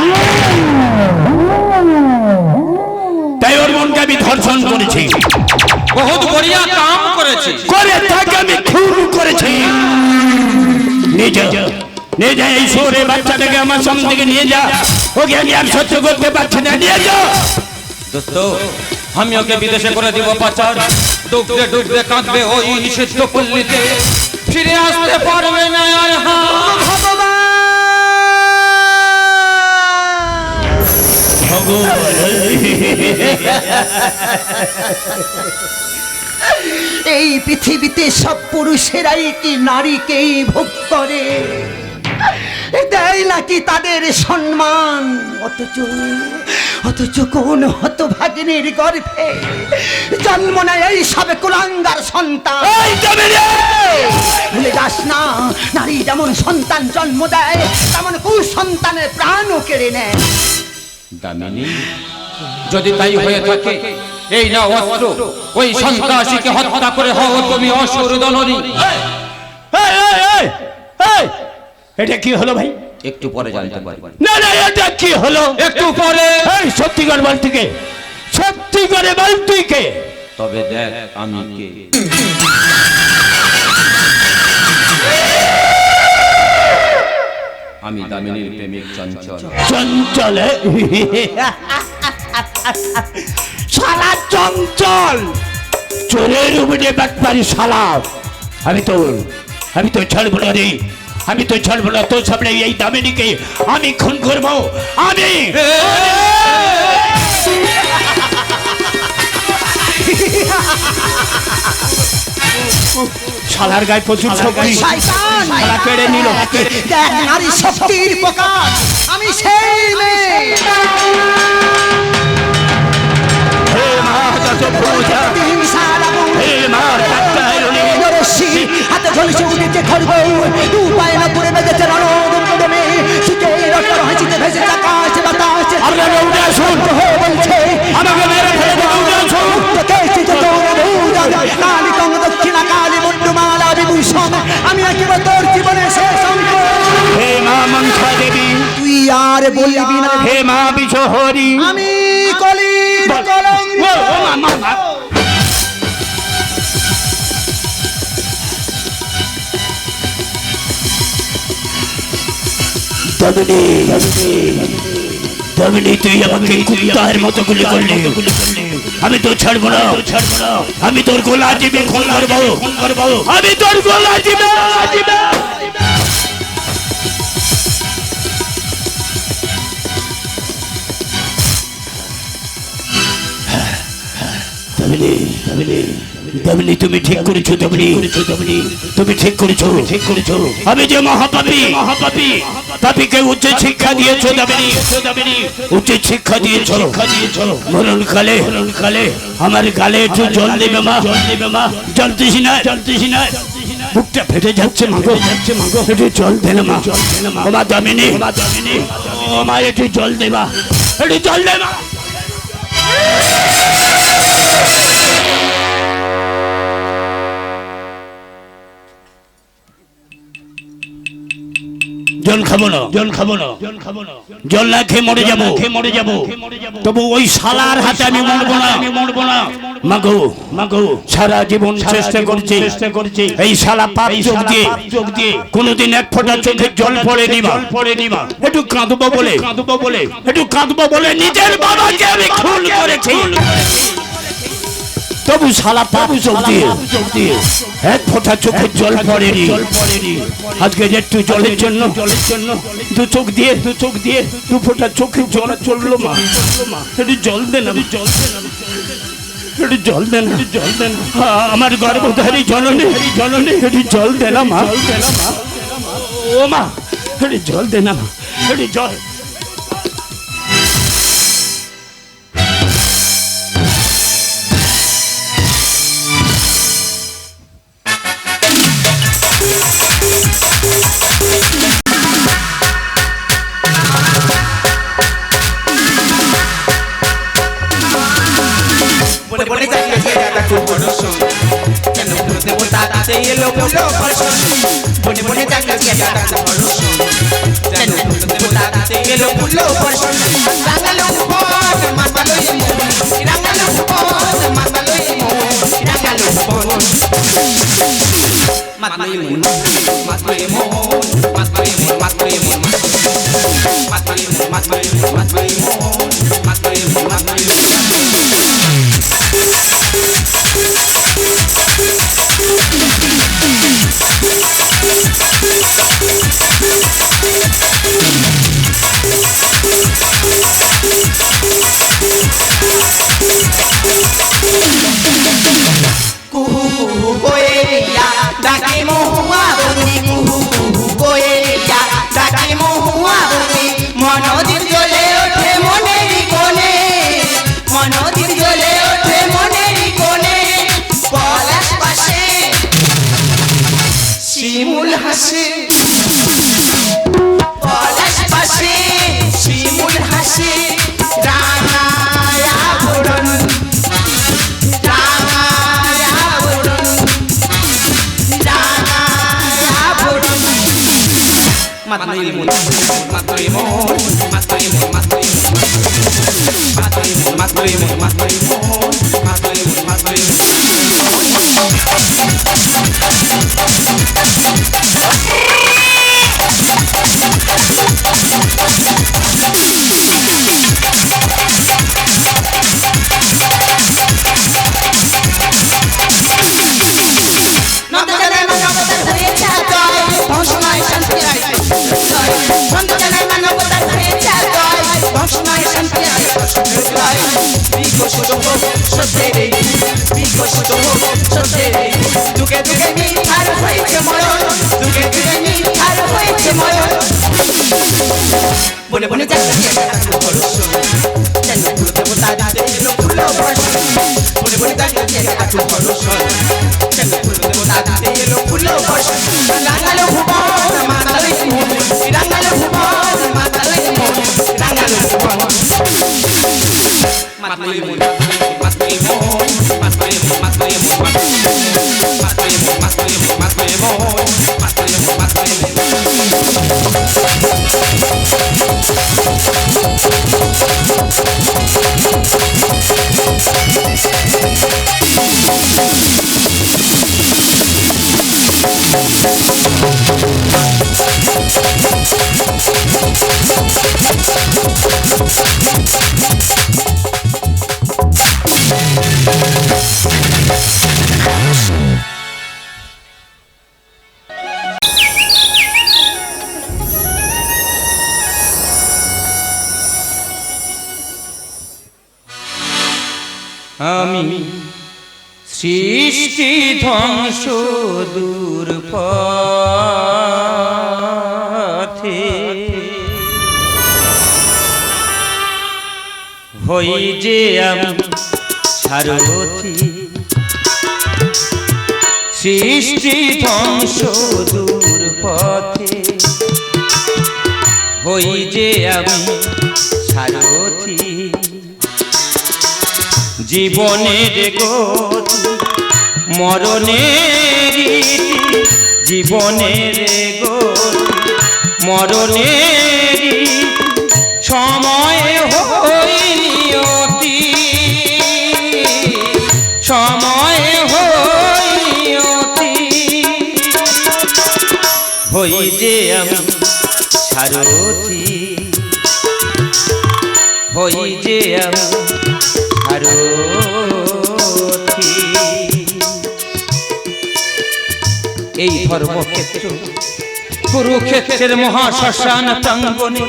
তাই ওর মনকে আমি ধর্ষণ করেছি।
বহুত বড়িয়া কাম করেছি,
করে তাকে আমি খুন করেছি। নিয়ে যা এই শহরে বাচ্চাটাকে আমার সামনে থেকে নিয়ে যা, ওকে আমি আর সহ্য করতে পারছি না, নিয়ে যা।
দোস্ত, আমি ওকে বিদেশে করে দিব পাচার। ডুবতে ডুবতে কাঁদবে ওই নিষিদ্ধ পল্লীতে, ফিরে আসতে পারবে না আর।
এই পৃথিবীতে সব পুরুষেরাই কি নারীকেই ভোগ করে, দেয় নাকি তাদের সম্মান, অথচ কোন হতভাগিনীর গর্ভে জন্ম নেয় এই সবে কুলাঙ্গার সন্তান। ভুলে যাস না, নারী যেমন সন্তান জন্ম দেয়, তেমন কুসন্তানের প্রাণও কেড়ে নেয়।
দামিনী, যদি তাই হয়ে থাকে, এই না অস্ত্র, ওই সন্ত্রাসীকে হত্যা করে হও তুমি অসুর দলনী।
এটা কি হলো ভাই?
একটু পরে জানতে পারবো।
না না, এটা কি হলো?
একটু পরে।
সত্যিকার বল, তুই কে? সত্যিকারে বল, তুই কে?
তবে দেখ আমি কে। আমি দামিনীর প্রেমিক চঞ্চল।
চঞ্চল? শালা চঞ্চল, চোরের উপরে বাটপারি শালা। আমি তো ছাড়বো না রে, আমি তো ছাড়বো না তোর সামনে এই দামিনীকে আমি খুন করবো। আমি শালার গায়ে প্রচুর শক্তি
শয়তান
শালা কেড়ে নিল
দেখ নারী শক্তির প্রকাশ আমি সেই মেয়ে
হে মা দশভূজা
হিংসার আগুন
হে মা কাত্যায়নী
রশ্মি হাতে ঝলসে উঠেছে খড়গ দু পায়ে না পড়ে বেঁধেছে রণদমে সুখে রক্তর হাসিতে ভেসেছে আকাশ বাতাস
আপনাকে উঠে আসুন
হয়ে বলছে
আমাকে মেরে ফেলে দেবে উঠে আসুন
কালী কং দক্ষিণা কালী মুন্ডুমালা বিভূষণ আমি একেবারে তোর জীবনে শেষ অঙ্ক
হে মা মনসা দেবী
তুই আর বলবি না
হে মা বিশ্বহরি
আমি কলি কলঙ্ক
দামিনী তুই আমাকে কুত্তার মতো গুলি করলি আমি তো ছাড়বো না আমি তোর গোলা জীবে খুন করবো আমি তোর গোলা জীবে দামিনী তুমি ঠিক করেছো দামিনী তুমি ঠিক করেছো আমি যে মহাপাপী পাপীকে উচ্চ শিক্ষা দিয়েছো দামিনী উচ্চ শিক্ষা দিয়েছো মরণ কালে আমার গালে একটু জল দেবে মা জ্বলতেছি না বুকটা ফেটে যাচ্ছে মাগো একটু জল দেনা মা মা দামিনী আমার একটু জল দেবা একটু জল দেবা জল খাবো না জল না খেয়ে মরে যাবো তবু ওই শালার হাতে আমি মরবো না মাগো সারা জীবন চেষ্টা করছি এই শালা পাপ চোখ দিয়ে কোনোদিন এক ফোঁটা চোখে জল পড়েনি একটু কাঁদবো বলে নিজের বাবাকে আমি খুন করেছি তবু শালা পাপ চোখ দিয়ে এক ফোঁটা চোখে জল পড়েনি আজকে একটু জলের জন্য দু চোখ দিয়ে দু ফোঁটা চোখে জল চললো মা একটু জল দেন একটু জল দেন আমার গর্ভধারী জননী একটু জল দেন মা ও মা একটু জল দেন মা একটু জল
দুঃখে দুঃখে মিঠার হয়েছে মরণ, দুঃখে দুঃখে নির্ধার হয়েছে মরণ। বনে বনে যাচ্ছে যেন ফুল দেবতা দিতে এলো ফুল বর্ষণ। বনে বনে যাচ্ছে এত বর্ষণ যেন ফুল দেবতা দিতে এলো ফুল বর্ষণ। রাঙালো ভুবন মাতালে মন, রাঙালো ভুবন মাতালে মন, রাঙালো ভুবন মাতালে মন, মাতালে মন, মাতালে মন, মাতালে মন, মাতালে মন, মাতালে মন, মাতালে মন, মাতালে মন, মাতালে মন।
আমি সৃষ্টি ধ্বংস দূর পথে হই যে আমি সারথি, সৃষ্টি ধ্বংস দূর পথে হই যে আমি সারথি। জীবনের গতি মরণের রীতি, জীবনের গতি মরণের রীতি, সময় হই নিয়তি, সময় হই নিয়তি। হই যে আমি সারথি, হই যে আমি সারথি। এই ধর্মক্ষেত্র কুরুক্ষেত্রের মহাশ্মশান প্রাঙ্গণে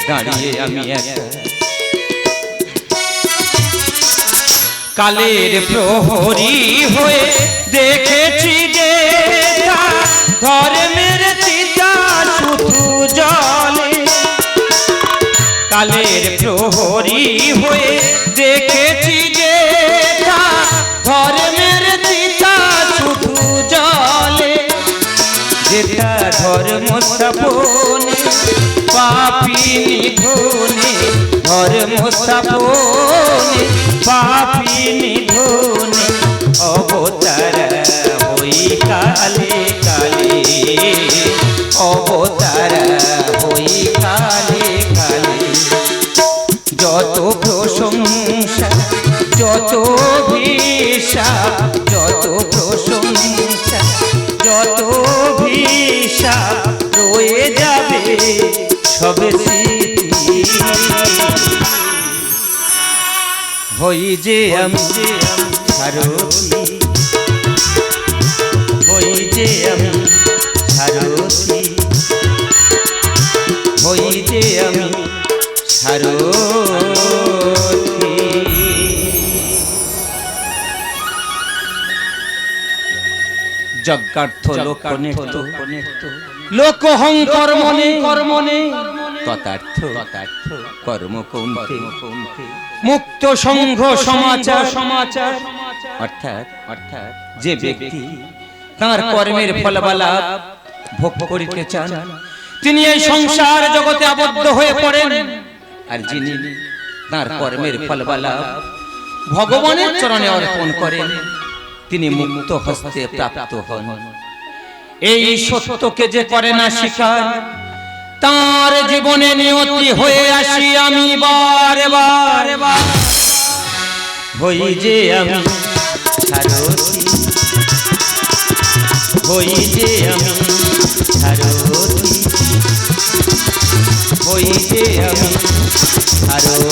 দাঁড়িয়ে আমি একা কালের প্রহরী হয়ে দেখেছি যে ধর্মের চিতা শুধু জলে। কালের প্রহরী হয়ে দেখেছি যে ধর্মের চিতা শুধু জলে। যেটা ধর্ম স্থাপনে পাপী নিধনে, ধর্ম স্থাপনে পাপী নিধনে অবতার হই কালে কালে, অবতার হই কালে কালে। যত প্রশংসা যত ভিসাব, যত প্রশংসা যত ভিসাব রয়ে যাবে সব স্মৃতি। হই যে আমি সারথি, হই যে আমি সারথি, হই যে আমি সারথি। যজ্ঞার্থ লোকনেত্য লোকহংকর মনে কর্মনে তথার্থ কর্মকৌন্তে মুক্ত সংঘ সমাচার সমাচার। অর্থাৎ অর্থাৎ যে ব্যক্তি তার কর্মের ফলবালা ভোগ করিতে চান তিনি এই সংসার জগতে আবদ্ধ হয়ে পড়েন, আর যিনি তার কর্মের ফলবালা ভগবানের চরণে অর্পণ করেন তিনি মুক্ত হস্তে প্রাপ্ত হন। এই সত্যকে যে করে না স্বীকার তার জীবনে নিয়তি হয়ে আসি আমি বারে বারে হই যে আমি সারথি, হই যে আমি সারথি, হই যে আমি সারথি।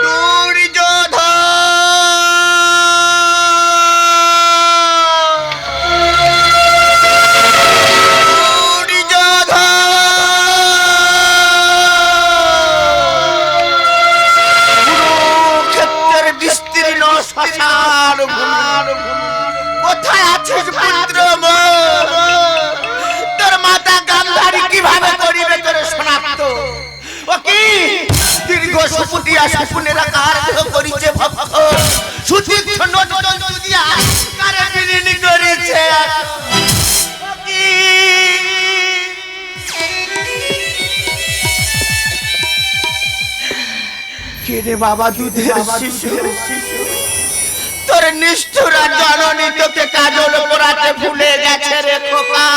দুর্যোধন! দীর্ঘ সুপুটিয়া সুপুনেরা কার দেহ করিছে ভক্ত সুতীর্থ নটল দুনিয়া কারে বিলীন করেছে কে রে বাবা দুধের শিশু তোর নিষ্ঠুরা জননী তোকে কাজল পরাতে ভুলে গেছে রে খোকা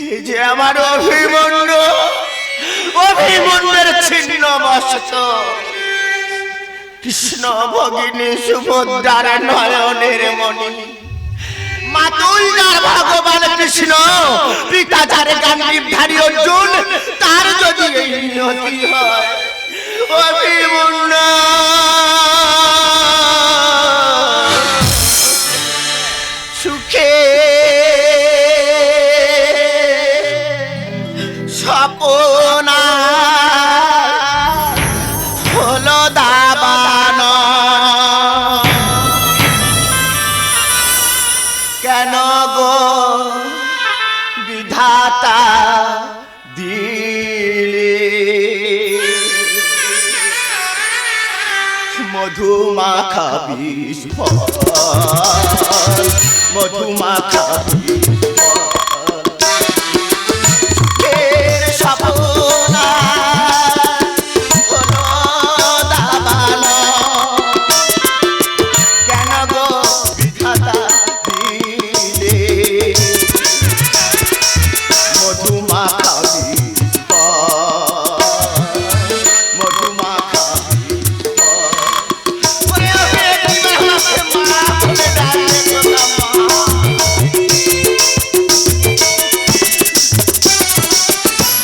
এই যে আমার অভিমন্যুর ছিন্ন মস্ত কৃষ্ণ ভগিনী সুভদ্রার নয়নের মণি মাতুলদার ভগবান কৃষ্ণ পিতা যার গান্ডীবধারী অর্জুন তার যদি এই নিয়তি হয় অভিমন্যু সুখে স্বপনা হলো দাবান কেন গো বিধাতা দিলে মধুমাখা বিষ মধুমাখা স্বপ্না হলো দাবান কেন গো বিধাতা দিলে মধুমাখা মধুমাখা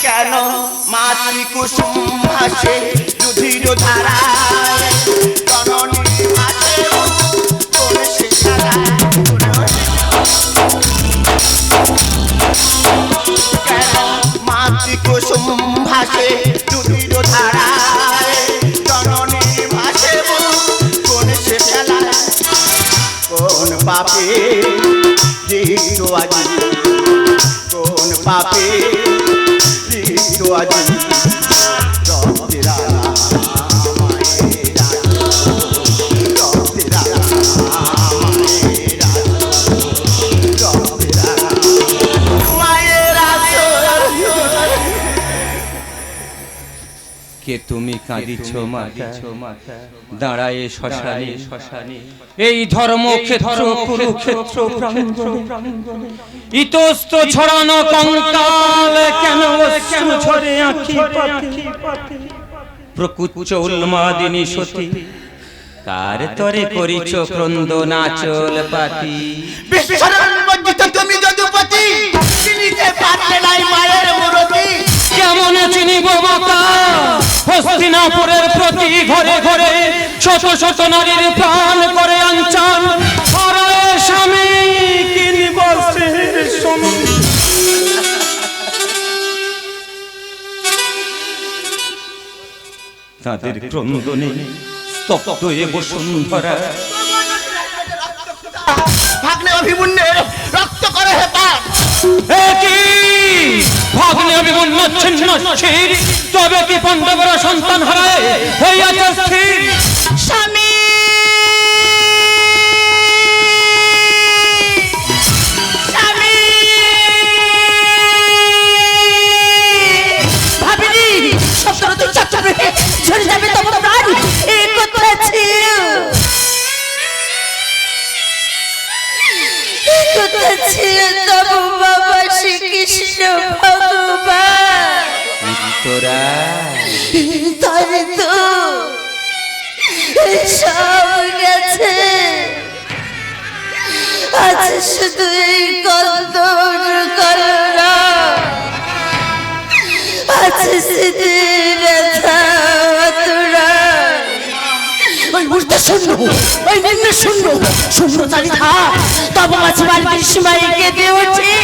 কেন মাতৃ কুসুম ভাসে রুধির ধারায় জননী ভাসে কোন সে ধারায় কেন মাতৃ কুসুম ভাসে রুধির ধারায় জননী ভাসে কোন সে খেলায় কোন পাপে জীবিত আজি কোন পাপে জীবিত আজি রক্তেরা মায়েরা রক্তেরা মায়েরা রক্তেরা মায়েরা
কে তুমি কাঁদিছ মাতা দাঁড়ায়ে শ্মশানে এই ধর্মক্ষেত্র কুরুক্ষেত্র ইতস্ত ছড়ানো কঙ্কাল কেন অশ্রু ঝরে আঁখি পাতে প্রকুচ্চ উন্মাদিনী সতী কার তরে করিছ ক্রন্দ নাচল পাতি
বিশ্বরঞ্জিত তুমি যদুপতি চিনিতে পারলে নাই মায়ের মূরতি
কেমন চিনিব মাতা হস্তিনাপুরের প্রতি ঘরে ঘরে শত শত নারীর প্রাণ করে আঞ্চান হরে স্বামী কিনিব তাদের ক্রন্দনে স্তব্ধ এ বসুন্ধরা
ভাগ্নে অভিমন্যুর রক্ত করে হেপান
ভাগ্নে অভিমন্যু ছিন্ন স্থির তবে কি পাণ্ডবরা সন্তান হারায় হইয়াছে স্থির
স্বামী স্বামী
ভাবিনি সপ্তরতি চক্রে ঝরে যাবে তোমার প্রাণ এই কথা ছিল তবু বাবা শ্রীকৃষ্ণ ভগবান
তোরা
তাই তো সব গেছে আজ শুধু এই কন্দর কলরা আছে স্মৃতি ব্যথা তোরা ওই মুহূর্তে শূন্য ওই নিম্ন শূন্য শূন্য চারিধা তব মাঝে বাড়ির সীমাইকে দিয়ে ওঠে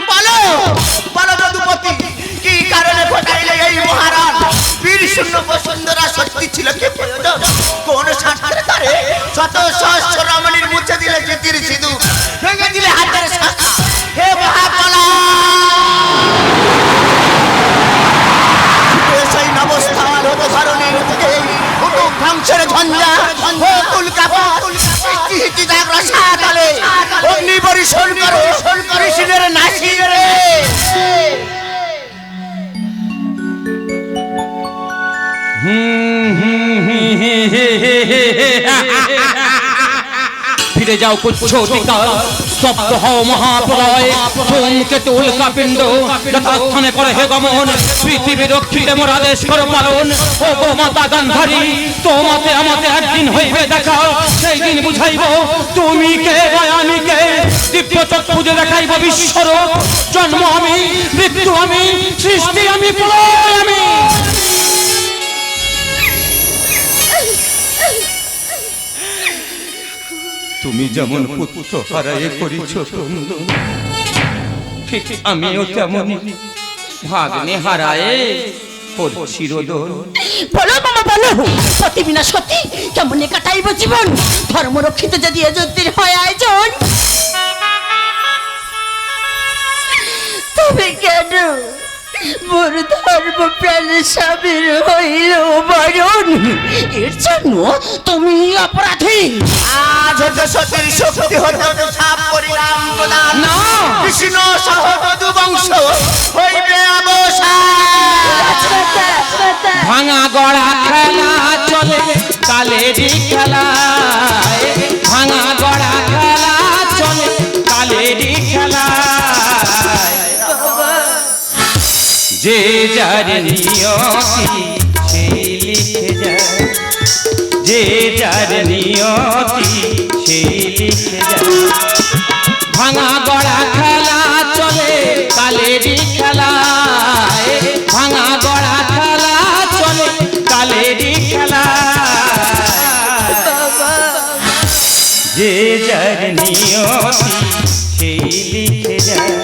বলো বলো যদুপতি কি কারণে ঘটাইলে এই মহারাজ বীর শূন্য বসুন্ধরা সত্য সত্যি ছিল কি প্রয়োজন? কোন শাস্ত্রে তারে শত সহস্র রমণীর মুছে দিলে জ্যোতির সিধু, ভেঙে দিলে হাতের শাখা। হে মহাকলা, সেই নবস্থান হতো ধরনের দিকে কুটুম ধ্বংসের ঝঞ্ঝা, উল্কাপাত হিচি জাগরা সাতালে অগ্নি পরিশোধ করো ঋষিদের নাসির রে।
ফিরে যাও কুচ্ছটিকা, স্তব্ধ হও মহাপ্রলয়, ধূমকেতু উল্কাপিণ্ড যথাস্থানে করে হে গমন, পৃথিবী রক্ষিতে মোর আদেশ কর পালন। ও গো মাতা গান্ধারী, তোমাতে আমাতে একদিন হইবে দেখা, সেই দিন বুঝাইব তুমি কে আমি কে, দিব্য চক্ষুজে দেখাইব বিশ্বরূপ। জন্ম আমি, মৃত্যু আমি, সৃষ্টি আমি, প্রলয় আমি। তুমি যেমন পুত্র হারায়ে করিছ ক্রন্দন, ঠিক আমিও তেমন ভাগ্নে হারায়ে করছি রোদন।
বলো মামা বলো, সতী বিনা সতী কেমন কাটাইব জীবন, ধর্ম রক্ষিত যদি এ যুদ্ধের হয় আয়োজন, তবে কেন মোর ধর্ম প্রাণ স্বামীর হইল মরণ, এর জন্য তুমি অপরাধী।
আজ হতে সতীর শক্তি হতে সাপ করিলাম প্রদান,
না
কৃষ্ণ সহ যদু বংশ হইবে অবসান।
ভাঙা গড়া খেলা চলে কালেরই খেলায়, ভাঙা গড়া খেলা চলে কালেরই খেলায়। যে যার নিয়তি সেই লিখে যায়, যে যার নিয়তি সেই লিখে যায়। ভাঙা গড়া খেলা চলে কালেরই খেলায়, ভাঙা গড়া খেলা চলে কালেরই খেলায়। যে যার নিয়তি সেই লিখে যায়,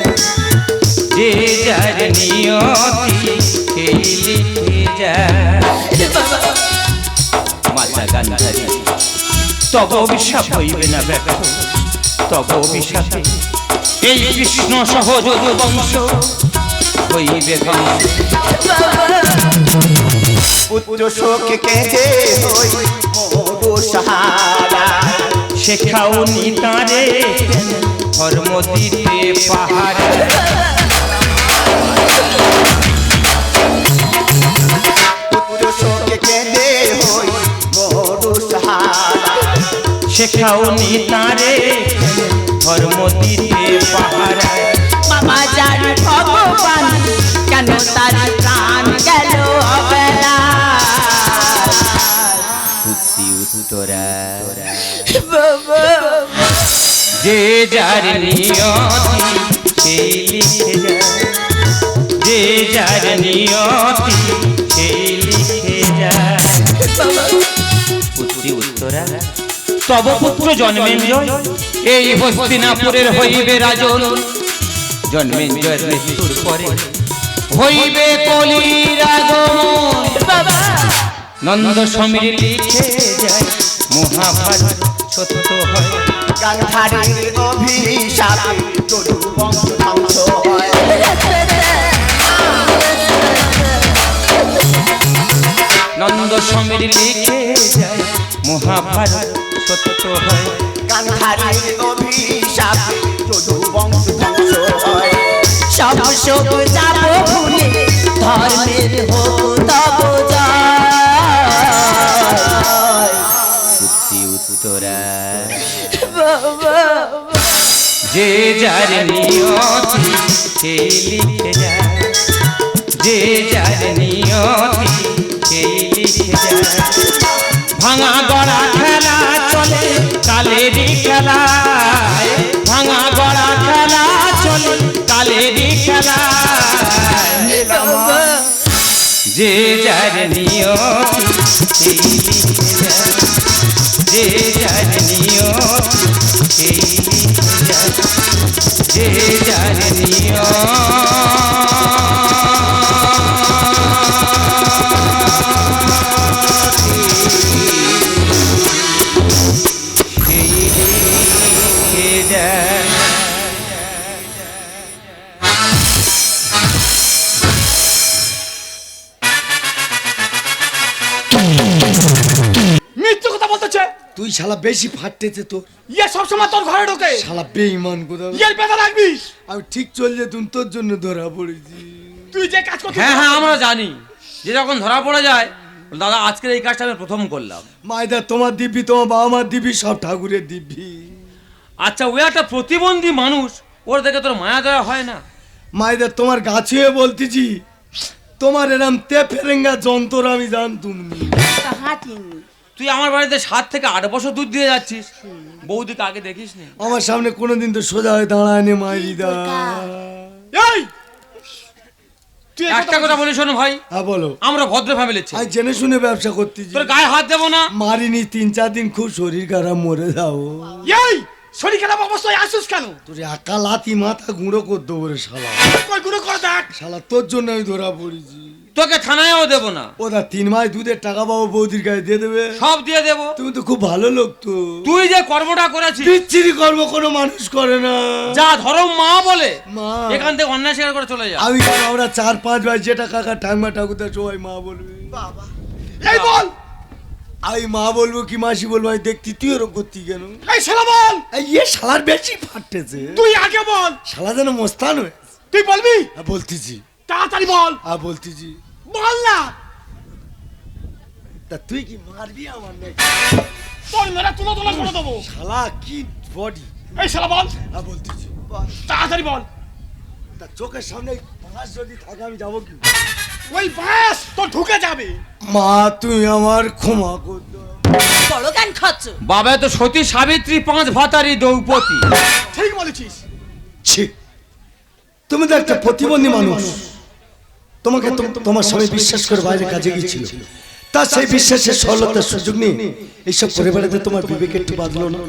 যে যার নিয়তি সেই লিখে যায়। মাতা গান্ধারী, তব অভিশাপ হইবে না ব্যর্থ, তব অভিশাপে এই কৃষ্ণ সহ যদু বংশ হইবে ধ্বংস।
পুত্র শোকে কেঁদে হই মোর সাহারা,
শেখাও নি তারে ধর্ম দিতে পাহাড়।
পুত্র শোকে কেঁদে হই মোর সাহারা,
শেখাও নি তারে ধর্ম দিতে পাহাড়।
মামা যার ভগবান কেন তার প্রাণ গেল অবেলা।
বুদ্ধি উত্তরা,
বাবা
যে যার নিয়তি সেই লিখে যায়, যে যার নিয়তি সেই লিখে যায়। পুত্রী উত্তরা, তব পুত্র জন্মেঞ্জয় এই হস্তিনাপুরের হইবে রাজন। জন্মেঞ্জয়ের মৃত্যুর পরে হইবে কলির আগমন। নন্দ সমীর লিখে যায় মহাভারত সত্য হয়।
গান্ধারীর অভিশাপে যদু বংশ ধ্বংস হয়।
নন্দ সমীর লিখে যায় মহাভারত সত্য হয়।
গান্ধারীর অভিশাপে যদু বংশ ধ্বংস হয়।
সব শোক যাব ভুলে ধর্মের হোক তব জয়।
পুত্রী উত্তরা, যে যার নিয়তি সেই লিখে যায়, যে যার নিয়তি সেই লিখে যায়। ভাঙা গড়া খেলা চলে কালেরই খেলায়, ভাঙা গড়া খেলা চলে কালেরই খেলায়। যে যার নিয়তি সেই লিখে যায়, যে যার নিয়তি সেই লিখে যায়, যে যার নিয়তি।
তুই শালা বেশি ফাটতেছে তোর,
ইয়ে সবসময় তোর ঘরে ঢোকে,
শালা বেঈমান কোথাও।
ইয়ের পেতে রাখবিস।
আমি ঠিক চল যেতুম, তোর জন্য ধরা পড়েছি।
তুই যে কাজ করছিস,
হ্যাঁ আমরা জানি যে যখন ধরা পড়ে যায়, দাদা আজকের এই কাজটা আমি প্রথম করলাম।
মায়েদা তোমার দিব্যি, তোমার বাবা মার দিব্যি, সব ঠাকুরের দিব্যি।
আচ্ছা ও একটা প্রতিবন্ধী মানুষ, ওর দেখে তোর মায়া দয়া হয় না?
মায়েদা তোমার গাছে বলতেছি, তোমার এরম তে ফেরেঙ্গা যন্ত্র আমি জানতুম নি।
হাঁটিনি।
তুই আমার বাড়িতে 7 থেকে 8 বছর দুধ দিয়ে যাচ্ছিস, বৌদিকে আগে দেখিস নি?
আমার সামনে কোনোদিন তো সোজা হয়ে দাঁড়ায়নি মায়েরিদা।
এই তুই
একটা কথা বলি শোনো ভাই,
হ্যাঁ বলো।
আমরা ভদ্র ফ্যামিলির ছেলে,
আমি জেনে শুনে ব্যবসা করতেছি।
তোর গায়ে হাত দেবো না।
মারিনি 3-4 দিন, খুব শরীর খারাপ, মরে যাও।
এই শরীর খারাপ অবস্থায় আসিস কেন?
তোর একা লাথি মাথা গুঁড়ো করতে বলে শালা।
কই গুলো করে দেখ।
শালা তোর জন্য আমি ধরা পড়েছি।
তোকে থানায়ও দেবো না।
ওরা 3 মাস দুধের টাকা পাবো, বৌদির গায়ে দিয়ে দেবে।
সব দিয়ে দেবো।
তুমি তো খুব ভালো লোক তো।
তুই যে কর্মটা করেছিস,
বিচ্ছিরি কর্ম কোনো মানুষ করে না।
যা ধরম মা বলে
মা।
এখান থেকে অন্যায় স্বীকার করে চলে যা।
আমি আমরা 4-5 ভাই, যেটা কাকা ঠাকুমা ঠাকুরদা সবাই মা বলবে।
এই বল,
আমি মা বলবো কি মাসি বলবো, আমি দেখতি তুই ওরকম করতি কেন?
এই শালা বল,
এই ইয়ে শালার বেশি ফাটতেছে।
তুই আগে বল।
শালা যেন মস্তান হয়ে।
তুই বলবি?
বলতেছি।
তাড়াতাড়ি বল।
বলতেছি।
বল না।
তা তুই কি মারবি আমার নাকি?
তোর মেরা তুলো তুলো করে দেবো।
শালা কি বডি।
এই শালা বল,
বলতেছি।
তাড়াতাড়ি বল।
তা চোখের সামনে পাঁচ যদি থাকে আমি যাবো কি?
ওই বাস তোর ঢুকে যাবে।
মা তুই আমার ক্ষমা কর দাও।
বড় গান খাচ্ছ।
বাবা তো সতী সাবিত্রী 5 ভাতারি দ্রৌপদী।
ঠিক বলেছিস।
ছি, তুমি তো একটা প্রতিবন্ধী মানুষ। তোমাকে তোমার স্বামী বিশ্বাস করে বাইরে কাজে গিয়েছিল, তার সেই বিশ্বাসের সরলতার সুযোগ নিয়ে এইসব করে বেড়াতে তোমার বিবেকে একটু বাঁধলো না?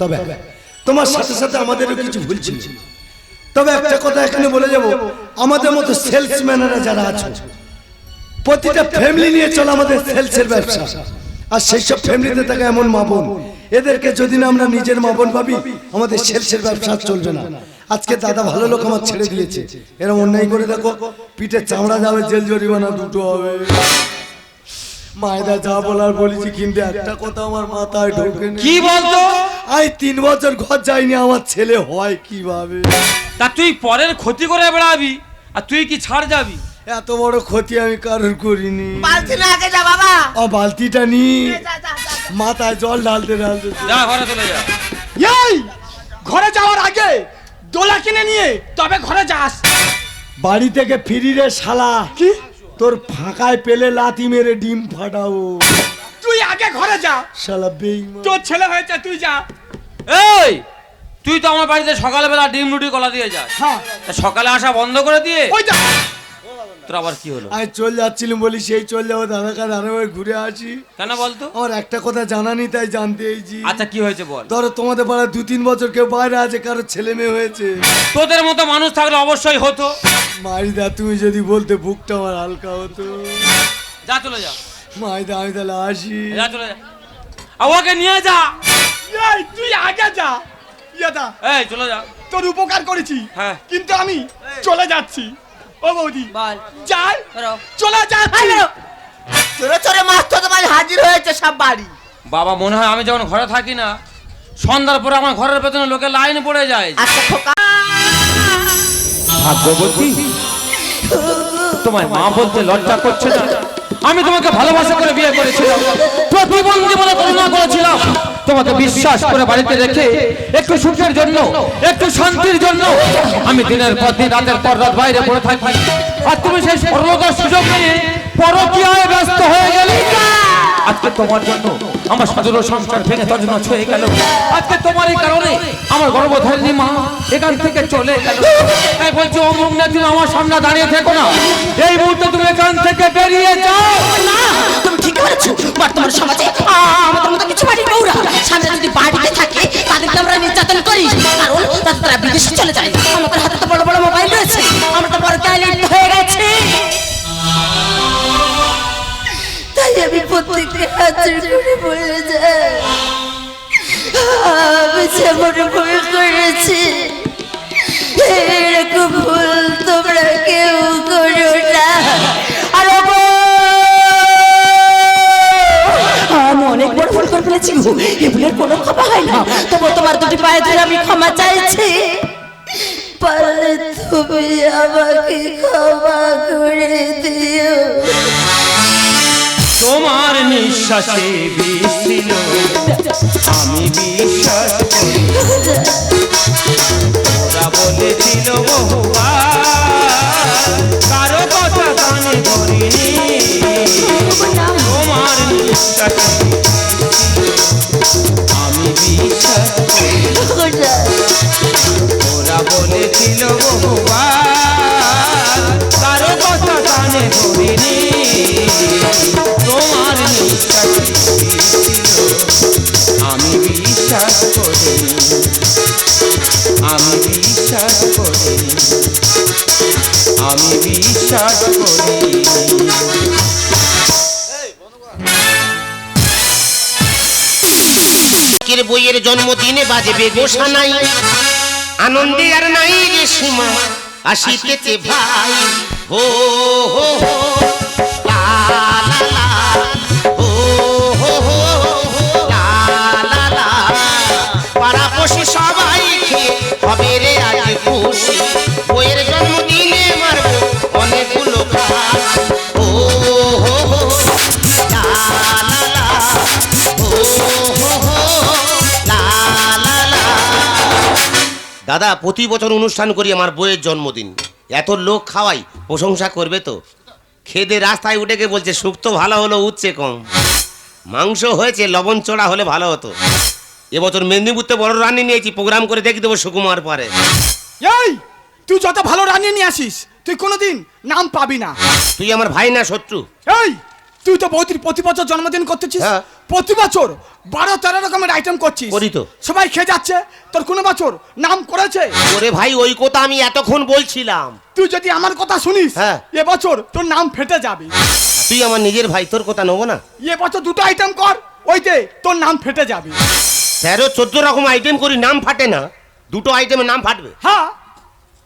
তবে তোমার সাথে সাথে আমাদেরও কিছু ভুল ছিল। তবে একটা কথা এখানে বলে যাব, আমাদের মতো সেলসম্যানেরা যারা আছে, প্রতিটা ফ্যামিলি নিয়ে চলে আমাদের সেলসের ব্যবসা। আর সেই সব ফ্যামিলিতে থাকা এমন মা বোন, এদেরকে যদি না আমরা নিজের মা বোন ভাবি, আমাদের সেলসের ব্যবসা চলবে না। আজকে দাদা ভালো লোক আমার ছেড়ে দিয়েছে, এরা অন্যায় করে দেখো, পিঠে চামড়া যাবে, জেল জরিমানা দুটো হবে। মায়েদা যা বলার বলেছি, কিন্তু একটা কথা আমার মাথায় ঢোকে না।
কি বলতো?
আমি 3 বছর ঘর যাইনি, আমার ছেলে হয় কিভাবে?
তা তুই পরের ক্ষতি করে বেড়াবি, আর তুই কি ছাড় যাবি?
এত বড় ক্ষতি আমি কারোর করিনি।
বালতি না আগে যা বাবা।
বালতিটা নি,
যা, যা, যা, যা।
মাথায় জল ঢালতে ঢালতে।
যা ঘরে চলে যা।
এই ঘরে যাওয়ার আগে দোলা কিনে নিয়ে তবে ঘরে যাস।
বাড়ি থেকে ফিরি রে শালা,
কি?
তোর ফাঁকায় পেলে লাথি মেরে ডিম ফাটাবো।
তুই আগে ঘরে যা।
শালা বেঈমান।
তোর ছেলে হয়েছে, তুই যা।
এই তুই তো আমার বাড়িতে সকালবেলা ডিম রুটি কলা দিয়ে যাস,
হ্যাঁ
তা সকালে আসা বন্ধ করে দিয়ে
ওই যা।
তোর আবার কি হলো?
আমি চল যাচ্ছিলাম বলি, সেই চল যাবো, দাদা কাছে ধারাবাহিক ঘুরে আসি।
কেন বলতো?
আমার একটা কথা জানা নেই, তাই জানতে এইছি।
আচ্ছা কি হয়েছে বল।
ধরো তোমাদের পাড়ায় 2-3 বছর কেউ বাইরে আছে, কারো ছেলে মেয়ে হয়েছে।
তোদের মতো মানুষ থাকলে অবশ্যই হতো।
মাইদা তুমি যদি বলতে বুকটা আমার হালকা হতো।
যা চলে যা,
মাইদা আমি তাহলে আসি।
যা চলে যা, আর ওকে নিয়ে যা।
এই তুই আগে যা। ইয়াদা
এই চলে যা।
তোর উপকার করেছি,
হ্যাঁ।
কিন্তু আমি চলে যাচ্ছি। ও বৌদি
বল।
যাই,
বেরো।
চলে যাচ্ছি।
চোরে চোরে মাছ তো তোমার হাজির হয়েছে সব বাড়ি।
বাবা মনে হয় আমি যখন ঘরে থাকি না, সন্ধ্যার পরে আমার ঘরের পেছনে লোকে লাইন পড়ে যায়।
আচ্ছা খোকা।
ভাগ্যবতী, তোমার মা বলতে লজ্জা করছে না? আমি তোমাকে ভালোবাসা করে বিয়ে করেছিলাম, প্রতিবন্ধী বলে করুণা করেছিলাম, তোমাকে বিশ্বাস করে বাড়িতে রেখে একটু সুখের জন্য, একটু শান্তির জন্য আমি দিনের পর দিন, রাতের পর রাত বাইরে পড়ে থাকি। আর তুমি সেই পরলোকের সুযোগ নিয়ে পরকীয়ায় ব্যস্ত হয়ে গেলে। আজকে তোমার জন্য আমার সাধারণ সংসার ভেঙে তছনছ হয়ে গেল। আজকে তোমারই কারণে আমার গর্ভধারিণী মা এখান থেকে চলে গেল। তাই বলছি অমুক না, তুমি আমার সামনে দাঁড়িয়ে থেকো না, এই মুহূর্তে তুমি এখান থেকে বেরিয়ে যাও।
না তুমি ঠিক বলেছো। বর্তমান সমাজে আমাদের মতো কিছু বাড়ির বউরা সামনে যদি বাড়িতে থাকে, তাদেরকে আমরা নির্যাতন করি, কারণ তারা বিদেশে চলে যায়। আমাদের হাতে তো বড় বড় মোবাইল রয়েছে, আমরা তো বড় ট্যালেন্ট হয়ে গেছে। তাই আমি প্রত্যেককে হাজির করে বলে যাই, আমি যেমন ভুল করেছি, এরকম ভুল তোমরা কেউ করো না। আর আমি অনেক বড় ভুল করে ফেলেছি। করেছি গো, এ ভুলের কোনো ক্ষমা হয় না। তবু তোমার দুটি পায়ে ধরে আমি ক্ষমা চাইছি, পারলে তুমি আমাকে ক্ষমা করে দিও।
তোমার নিঃশ্বাসে বিষ ছিল, আমি বিশ্বাস করি। ওরা বলেছিল বহুবার, কারো কথা কানে ধরিনি। তোমার নিঃশ্বাসে আমি বিশ্বাস করি। ওরা বলেছিল বহুবার, কারো কথা কানে ধরিনি। তোমার নিঃশ্বাসে ছিল, আমি বিশ্বাস করি। আমি বিশ্বাস করি, আমি বিশ্বাস করি।
বইয়ের জন্মদিনে বাজবে গোসানাই, আনন্দে আর নাই রে সীমা, আসিতেছে ভাই হো হো হো, লা লা লা, হো হো হো, লা লা লা। পাড়াপড়শি সবাই খেয়ে হবে রে আজ খুশি, বইয়ের জন্মদিনে মারবো অনেকগুলো গাছ। হো হো হো, লা লা লা, হো হো হো, লা লা লা। দাদা, প্রতি বছর অনুষ্ঠান করি আমার বইয়ের জন্মদিন, এত লোক খাওয়াই, প্রশংসা করবে তো? খেদে রাস্তায় উঠে গিয়ে বলছে শুক্তো ভালো হলো, উচ্ছে কম, মাংস হয়েছে লবণ চড়া হলে ভালো হতো। এবছর মেদিনীপুরতে বড় রান্নি নিয়েছি, প্রোগ্রাম করে দেখে দেবো সুকুমার পারে।
এই তুই যত ভালো রান্নিয়ে নিয়ে আসিস, তুই কোনোদিন নাম পাবি না।
তুই আমার ভাই না শত্রু?
এই তুই তো বৌদির প্রতি বছর জন্মদিন করতেছিস,
হ্যাঁ।
প্রতি বছর 12-13 রকমের আইটেম করছিস।
করি তো।
সবাই খেয়ে যাচ্ছে, তোর কোনো বছর নাম করেছে?
ওরে ভাই, ওই কথা আমি এতক্ষণ বলছিলাম।
তুই যদি আমার কথা শুনিস,
হ্যাঁ।
এবছর তোর নাম ফেটে যাবে।
তুই আমার নিজের ভাই, তোর কথা নেবো না।
এবছর 2টো আইটেম কর, ওইতে তোর নাম ফেটে যাবে।
13-14 রকম আইটেম করি, নাম ফাটে না, দুটো আইটেমে নাম ফাটবে।
হ্যাঁ,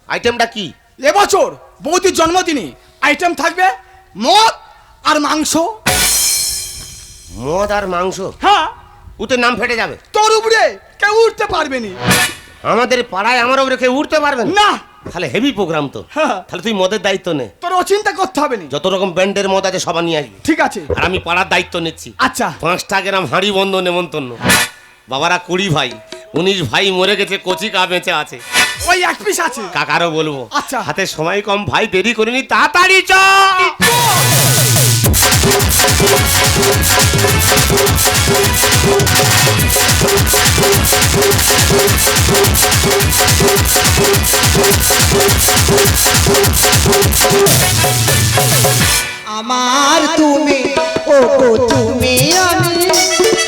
আইটেমটা কি?
এবছর বৌদির জন্মদিনে আইটেম থাকবে মদ আর মাংস।
মদ আর মাংস?
হ্যাঁ,
উতে নাম ফেটে যাবে।
তোর উপরে কেউ উঠতে পারবে না।
আমাদের পাড়ায় আমার উপরে কেউ উঠতে পারবে না?
না।
তাহলে হেভি প্রোগ্রাম তো।
হ্যাঁ।
তাহলে তুই মদের দায়িত্ব নে,
তোর চিন্তা করতে হবে না।
যত রকম ব্যান্ডের মদ আছে সবা নিয়ে আসবি।
ঠিক আছে।
আর আমি পাড়ার দায়িত্ব নিচ্ছি।
আচ্ছা।
5টা গ্রাম হাঁড়ি বন্ধ নেমন্তন্ন। বাবারা 20 ভাই, 19 ভাই মরে গেছে, কচি কা বেঁচে আছে।
ওই এক পিস আছে।
কাকারও বলবো।
আচ্ছা।
হাতে সময় কম ভাই, দেরি করিনি, তাড়াতাড়ি চল।
আমার তুমি, ও গো তুমি, আমি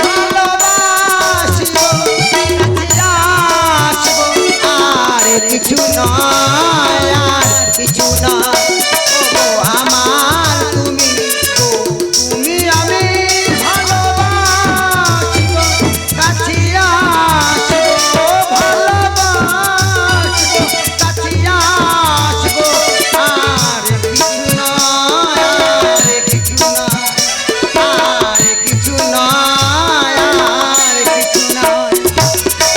ভালোবাসবো, কাছে আসবো, আর কিছু নয়, আর কিছু নয়। ও গো আমার তুমি, ও তুমি, আমি ভালোবাসবো, কাছে আসবো, ভালোবাসবো, কাছে আসবো, আর কিছু নয়, আর কিছু নয়, আর কিছু নয়, আর কিছু নয়।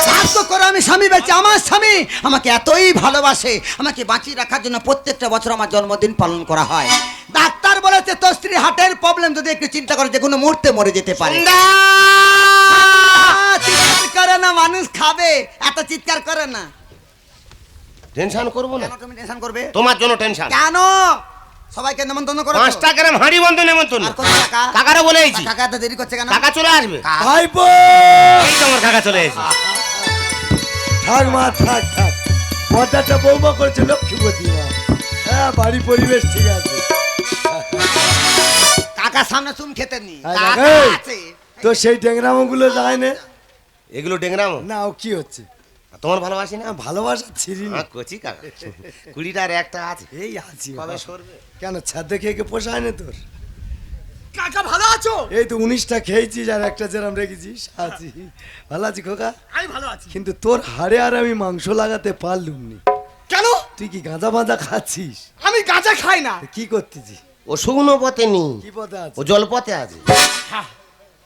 ভাগ্য করে আমি স্বামী পেয়েছি। আমার স্বামী আমাকে এতই ভালোবাসে, আমাকে বাঁচিয়ে রাখার জন্য প্রত্যেকটা বছর আমার জন্মদিন পালন করা হয়। ডাক্তার বলেছে তোর স্ত্রী হার্টের প্রবলেম, যদি একটু চিন্তা করে যে কোনো মুহূর্তে মরে যেতে পারে। চিৎকার করে না, মানুষ খাবে, এত চিৎকার করে না।
টেনশন করবো না।
কেন তুমি টেনশন করবে?
তোমার জন্য টেনশন।
কেন? সবাইকে নেমন্তন্ন করো।
5টা গ্রাম হাঁড়ি বন্ধ নেমন্তন্ন।
আর কত টাকা?
কাকারও বলেছি।
কাকা এত দেরি করছে কেন?
কাকা চলে আসবে।
ভাইপো
এই তো আমার কাকা চলে এসেছে।
থাক মা, থাক থাক, পর্দাটা বৌমা করেছে লক্ষ্মীপতি মা। হ্যাঁ, বাড়ি পরিবেশ ঠিক আছে।
কাকা সামনে চুম খেতে নি।
হ্যাঁ,
কাকা
এই,
আছে।
তো সেই ট্যাংরামগুলো যায় না?
এগুলো ডেংরামো
না, ও কি হচ্ছে?
তোমার ভালোবাসি না?
ভালোবাসা ছিড়ি না।
কচি কাকা 20টার একটা আছে।
এই আছি
কবে
বাবা।
সরবে?
কেন ছাদে খেয়ে কে পোষায় না তোর?
কাকা ভালো আছো?
এই তো 19টা খেয়েছিস আর একটা যেরাম রেখেছিস। আছি, ভালো আছি খোকা।
আমি ভালো আছি।
কিন্তু তোর হাড়ে আর আমি মাংস লাগাতে পারলুম নি।
কেন?
তুই কি গাঁজা বাঁধা খাচ্ছিস?
আমি গাঁজা খাই না।
কি করতেছিস?
ও শুকনো পথে নি,
কি পথে
ও
আছে?
জলপথে আছে।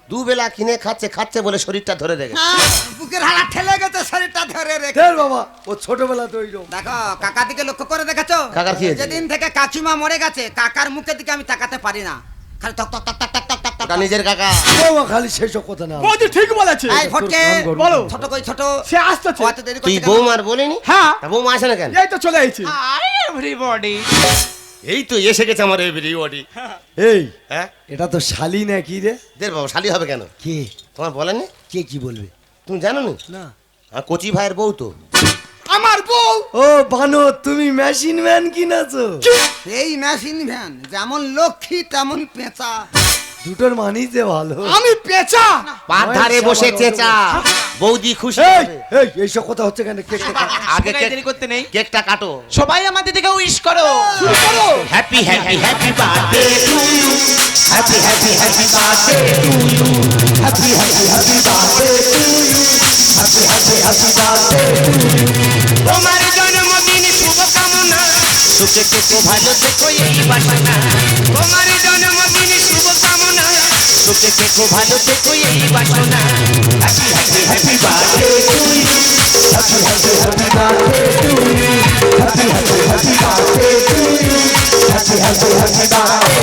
দুবেলা কিনে খাচ্ছে খাচ্ছে বলে শরীরটা ধরে রেখে
বুকের হাড়া ঠেলে গেছে, শরীরটা ধরে রেখে।
দেখ বাবা, ও ছোটবেলা তো ওইরকম।
দেখো কাকা দিকে লক্ষ্য করে দেখেছো?
কাকার কি হয়েছে?
যেদিন থেকে কাকিমা মরে গেছে, কাকার মুখের দিকে আমি তাকাতে পারি না, খালি টক টক টক টক টক টক টক টক।
ওটা নিজের কাকা।
বাবা খালি সেসব কথা না।
বৌদি ঠিক বলেছে।
এই ফটকে,
বলো।
ছোট কই ছোট,
সে আসতেছে।
অত দেরি
তুই
করছে কেন?
বৌমার বলিনি?
হ্যাঁ।
তা বৌমা আসে না কেন?
এই তো চলে এসেছি।
Hi everybody.
এই তো এসে গেছে আমার এভরিবডি।
এই
হ্যাঁ
এটা তো শালি না কি রে?
দের বাবা শালি হবে কেন?
কে
তোমার বলেনি?
কে কি বলবে?
তুমি জানো নি?
না।
কচি ভাইয়ের বউ তো।
আমার বউ।
ও বানো, তুমি মেশিন ম্যান কিনেছো?
এই মেশিন ভ্যান, যেমন লক্ষ্মী তেমন পেঁচা।
দুটোর মানই যে ভালো।
আমি পেঁচা।
পার ধারে বসে চেঁচা। বৌদি খুশি
এই
হবে।
এই এইসব কথা হচ্ছে কেন? কে কে কা-
আগে
আগে দেরি করতে নেই,
কেকটা কাটো।
সবাই আমাদের দিকে উইশ করো।
শুরু করো।
Happy happy happy birthday to you. Happy happy happy birthday to you. Happy happy happy birthday to you. Happy happy happy birthday to you. তোমার জন্মদিন শুভকামনা। সুখে থেকো ভালো থেকো এই বাসনা। তোমার জন্মদিন শুভকামনা। সুখে থেকো ভালো থেকো এই বাসনা। Happy happy happy birthday to you. Happy happy happy birthday to you. Happy happy happy birthday to you. Happy happy happy birthday.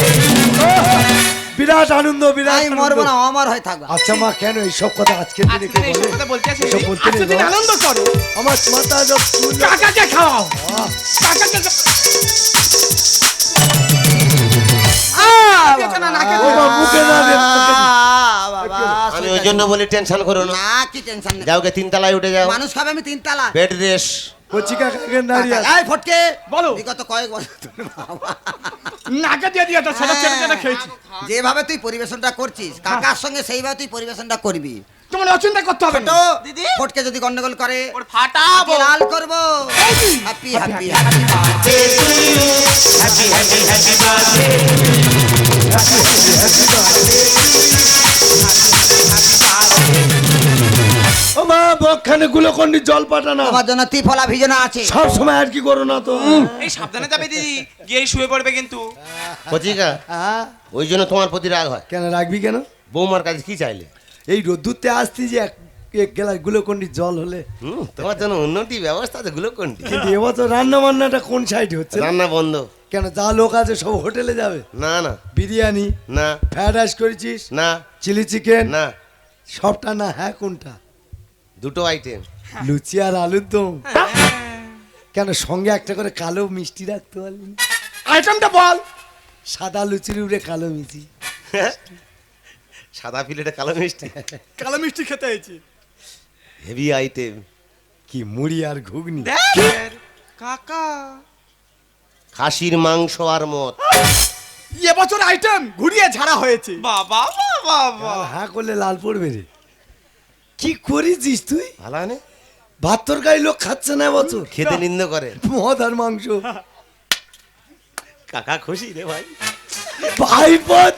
বিরাট আনন্দ, বিরাট
আমি
আনন্দ।
মরবো না, আমার হয়ে থাকবে।
আচ্ছা মা, কেন এইসব কথা আজকের দিনে কে
আজকে এইসব
বলে?
কথা বলতে আসিনি।
এসব বলতে
আজকে
নেই
দিন
বাবা।
আনন্দ করো।
আমার মাথা যত চুল।
কাকাকে খাওয়াও। কাকাকে
ও বাবা, মুখে না দে, মুখে দে।
আমি ওই জন্য বলি টেনশন করো না।
না, কি টেনশন নেই।
যাও গে তিনতলায় উঠে যাও।
মানুষ খাবে, আমি তিনতলা।
Bed race.
কচি কাকাকে দাঁড়িয়ে আছে।
এই ফটকে,
বলো।
বিগত কয়েক বছর ধরে বাবা,
নাকে দিয়ে দিয়ে তো সেটা চেটে চেটে খেয়েছি।
যেভাবে তুই পরিবেশনটা করছিস, কাকার সঙ্গে সেইভাবে তুই পরিবেশনটা করবি।
তোমার অচিন্তা করতে হবে না।
তো
দিদি।
ফটকে যদি গন্ডগোল করে,
ওর ফাটাবো।
লাল করবো। Happy happy happy
happy happy happy birthday.
ও মা, বকখানে গুলোকন্ডি জল পাঠানা।
আমার জন্য ত্রিফলা ভিজনা আছে।
সব সময় আর কি করো না তো?
এই সাবধানে যাবে দিদি, গিয়ে শুয়ে পড়বে কিন্তু।
কচিকা,
হ্যাঁ?
ওই জন্য তোমার প্রতি রাগ হয়।
কেন রাখবি কেন?
বৌমার কাছে কি চাইলে?
এই রোদ্দুরতে আসতি যে এক গ্লাস গুলোকন্ডি জল হলে।
তোমার জন্য উন্নতি ব্যবস্থা আছে গুলোকন্ডি।
কিন্তু এবছর রান্না বান্নাটা কোন সাইডে হচ্ছে?
রান্না বন্ধ।
কেন, যা লোক আছে সব হোটেলে যাবে?
না না
বিরিয়ানি
না
ফ্রাইড রাইস করেছিস,
না
চিলি চিকেন
না,
সবটা না? হ্যাঁ কোনটা?
দুটো আইটেম।
লুচি আর আলুর দম। কেন সঙ্গে একটা করে কালো মিষ্টি রাখতে পারলি না?
আইটেমটা বল।
সাদা লুচির উপরে কালো মিষ্টি।
সাদা প্লেটে কালো মিষ্টি।
কালো মিষ্টি খেতে হয়েছে।
Heavy item.
কি মুড়ি আর ঘুগনি।
দেখ, কাকা
খাসির মাংস আর মদ।
এবছর আইটেম ঘুরিয়ে ঝাড়া হয়েছে।
বাবা বাবা বাবা।
আর হ্যাঁ করলে লাল পড়বে রে। কি করেছিস তুই?
ভালো হয় না?
ভাত তরকারি লোক খাচ্ছে না বছর।
খেতে নিন্দ করে।
মদ আর মাংস।
কাকা খুশি রে ভাই।
ভাই তুই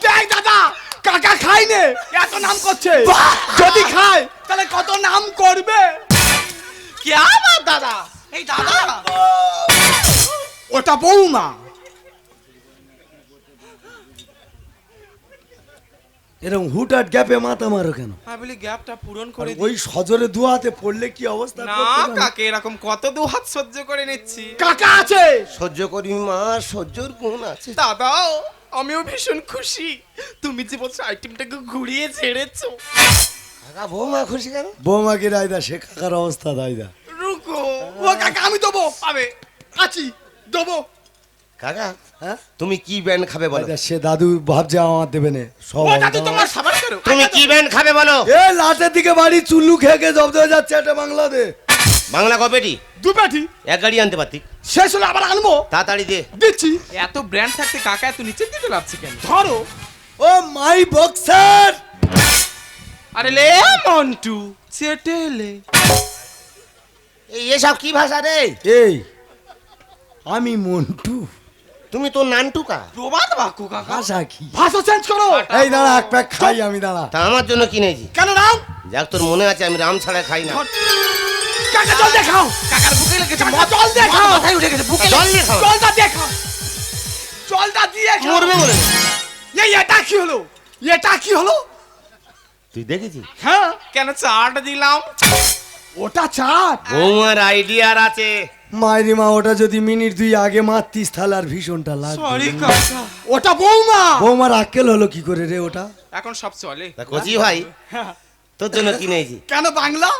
দেখ দাদা, কাকা খাইনে এত নাম করছে। যদি খায় তাহলে কত নাম করবে।
কি আমার দাদা, এই দাদা।
ওটা বৌমা।
এরকম হুটহাট গ্যাপে মাথা মারো কেন?
আমি বলি গ্যাপটা পূরণ করে
ওই সজরে দু হাতে পড়লে কি অবস্থা
না
করতে জানো?
কাকে এরকম কত দু হাত সহ্য করে নিচ্ছি।
কাকা আছে।
সহ্য করি মা, সহ্যর গুণ আছে।
দাদাও আমিও ভীষণ খুশি, তুমি যে বলছো আইটেমটাকে ঘুরিয়ে ছেড়েছো।
কাকা বৌমা খুশি কেন?
বৌমাকে রায়দা, সে কাকার অবস্থা রায়দা।
রুকো,
ও কাকা আমি দেবো।
পাবে।
আছি, দেবো।
কাকা
হ্যাঁ
তুমি কি ব্যান্ড খাবে বলো?
রায়দা, সে দাদু ভাবছে আমার দেবে না সব
ও দাদু
আমাদের।
তোমার সাবান করো।
তুমি কি ব্যান্ড খাবে বলো?
এ লাটের দিকে বাড়ি চুল্লু খেয়ে খেয়ে জব্দ হয়ে যাচ্ছে একটা বাংলাদেশ।
বাংলা কপেটি
দু পেটি
এক গাড়ি আনতে পারতি।
শেষ হলে আবার আনবো।
তাড়াতাড়ি দে।
দিচ্ছি।
এত ব্র্যান্ড থাকতে কাকা এত নিচে দিতে লাগছে কেন?
ধরো।
ও মাই বক্সার।
আরে লে মন্টু চেটেলে।
এই এসব কি ভাষা রে?
এই আমি মন্টু।
তুমি তো নানটুকা।
প্রবাদ বাক্য কাকা।
ভাষা কি?
ভাষা চেঞ্জ করো।
এই দাঁড়া, এক প্যাক খাই আমি, দাঁড়া।
তা আমার জন্য কিনেছি।
কেন নাম?
যাক তোর মনে আছে আমি রাম ছাড়া খাই না।
কাকা জল দেখাও।
কাকার বুকে লেগেছে
কাকা জল দেখাও।
মাথায় উঠে গেছে বুকে
জল দিয়ে খাও।
জলটা দেখাও। জল জলটা দিয়ে খাও।
মরবে বলে
এটা কি হলো? এটা কি হলো?
তুই দেখেছিস?
হ্যাঁ,
কেন চাট দিলাম?
ওটা চাট।
বৌমার আইডিয়ার আছে।
মায়েরি মা, ওটা যদি মিনিট 2 আগে মারতিস তাহলে আর ভীষণটা লাগবে।
সরি কাকা,
ওটা বৌমা।
বৌমার আক্কেল হলো কি করে রে ওটা?
এখন সব চলে।
তা কচি ভাই তোর জন্য কিনেছি।
কেন বাংলা?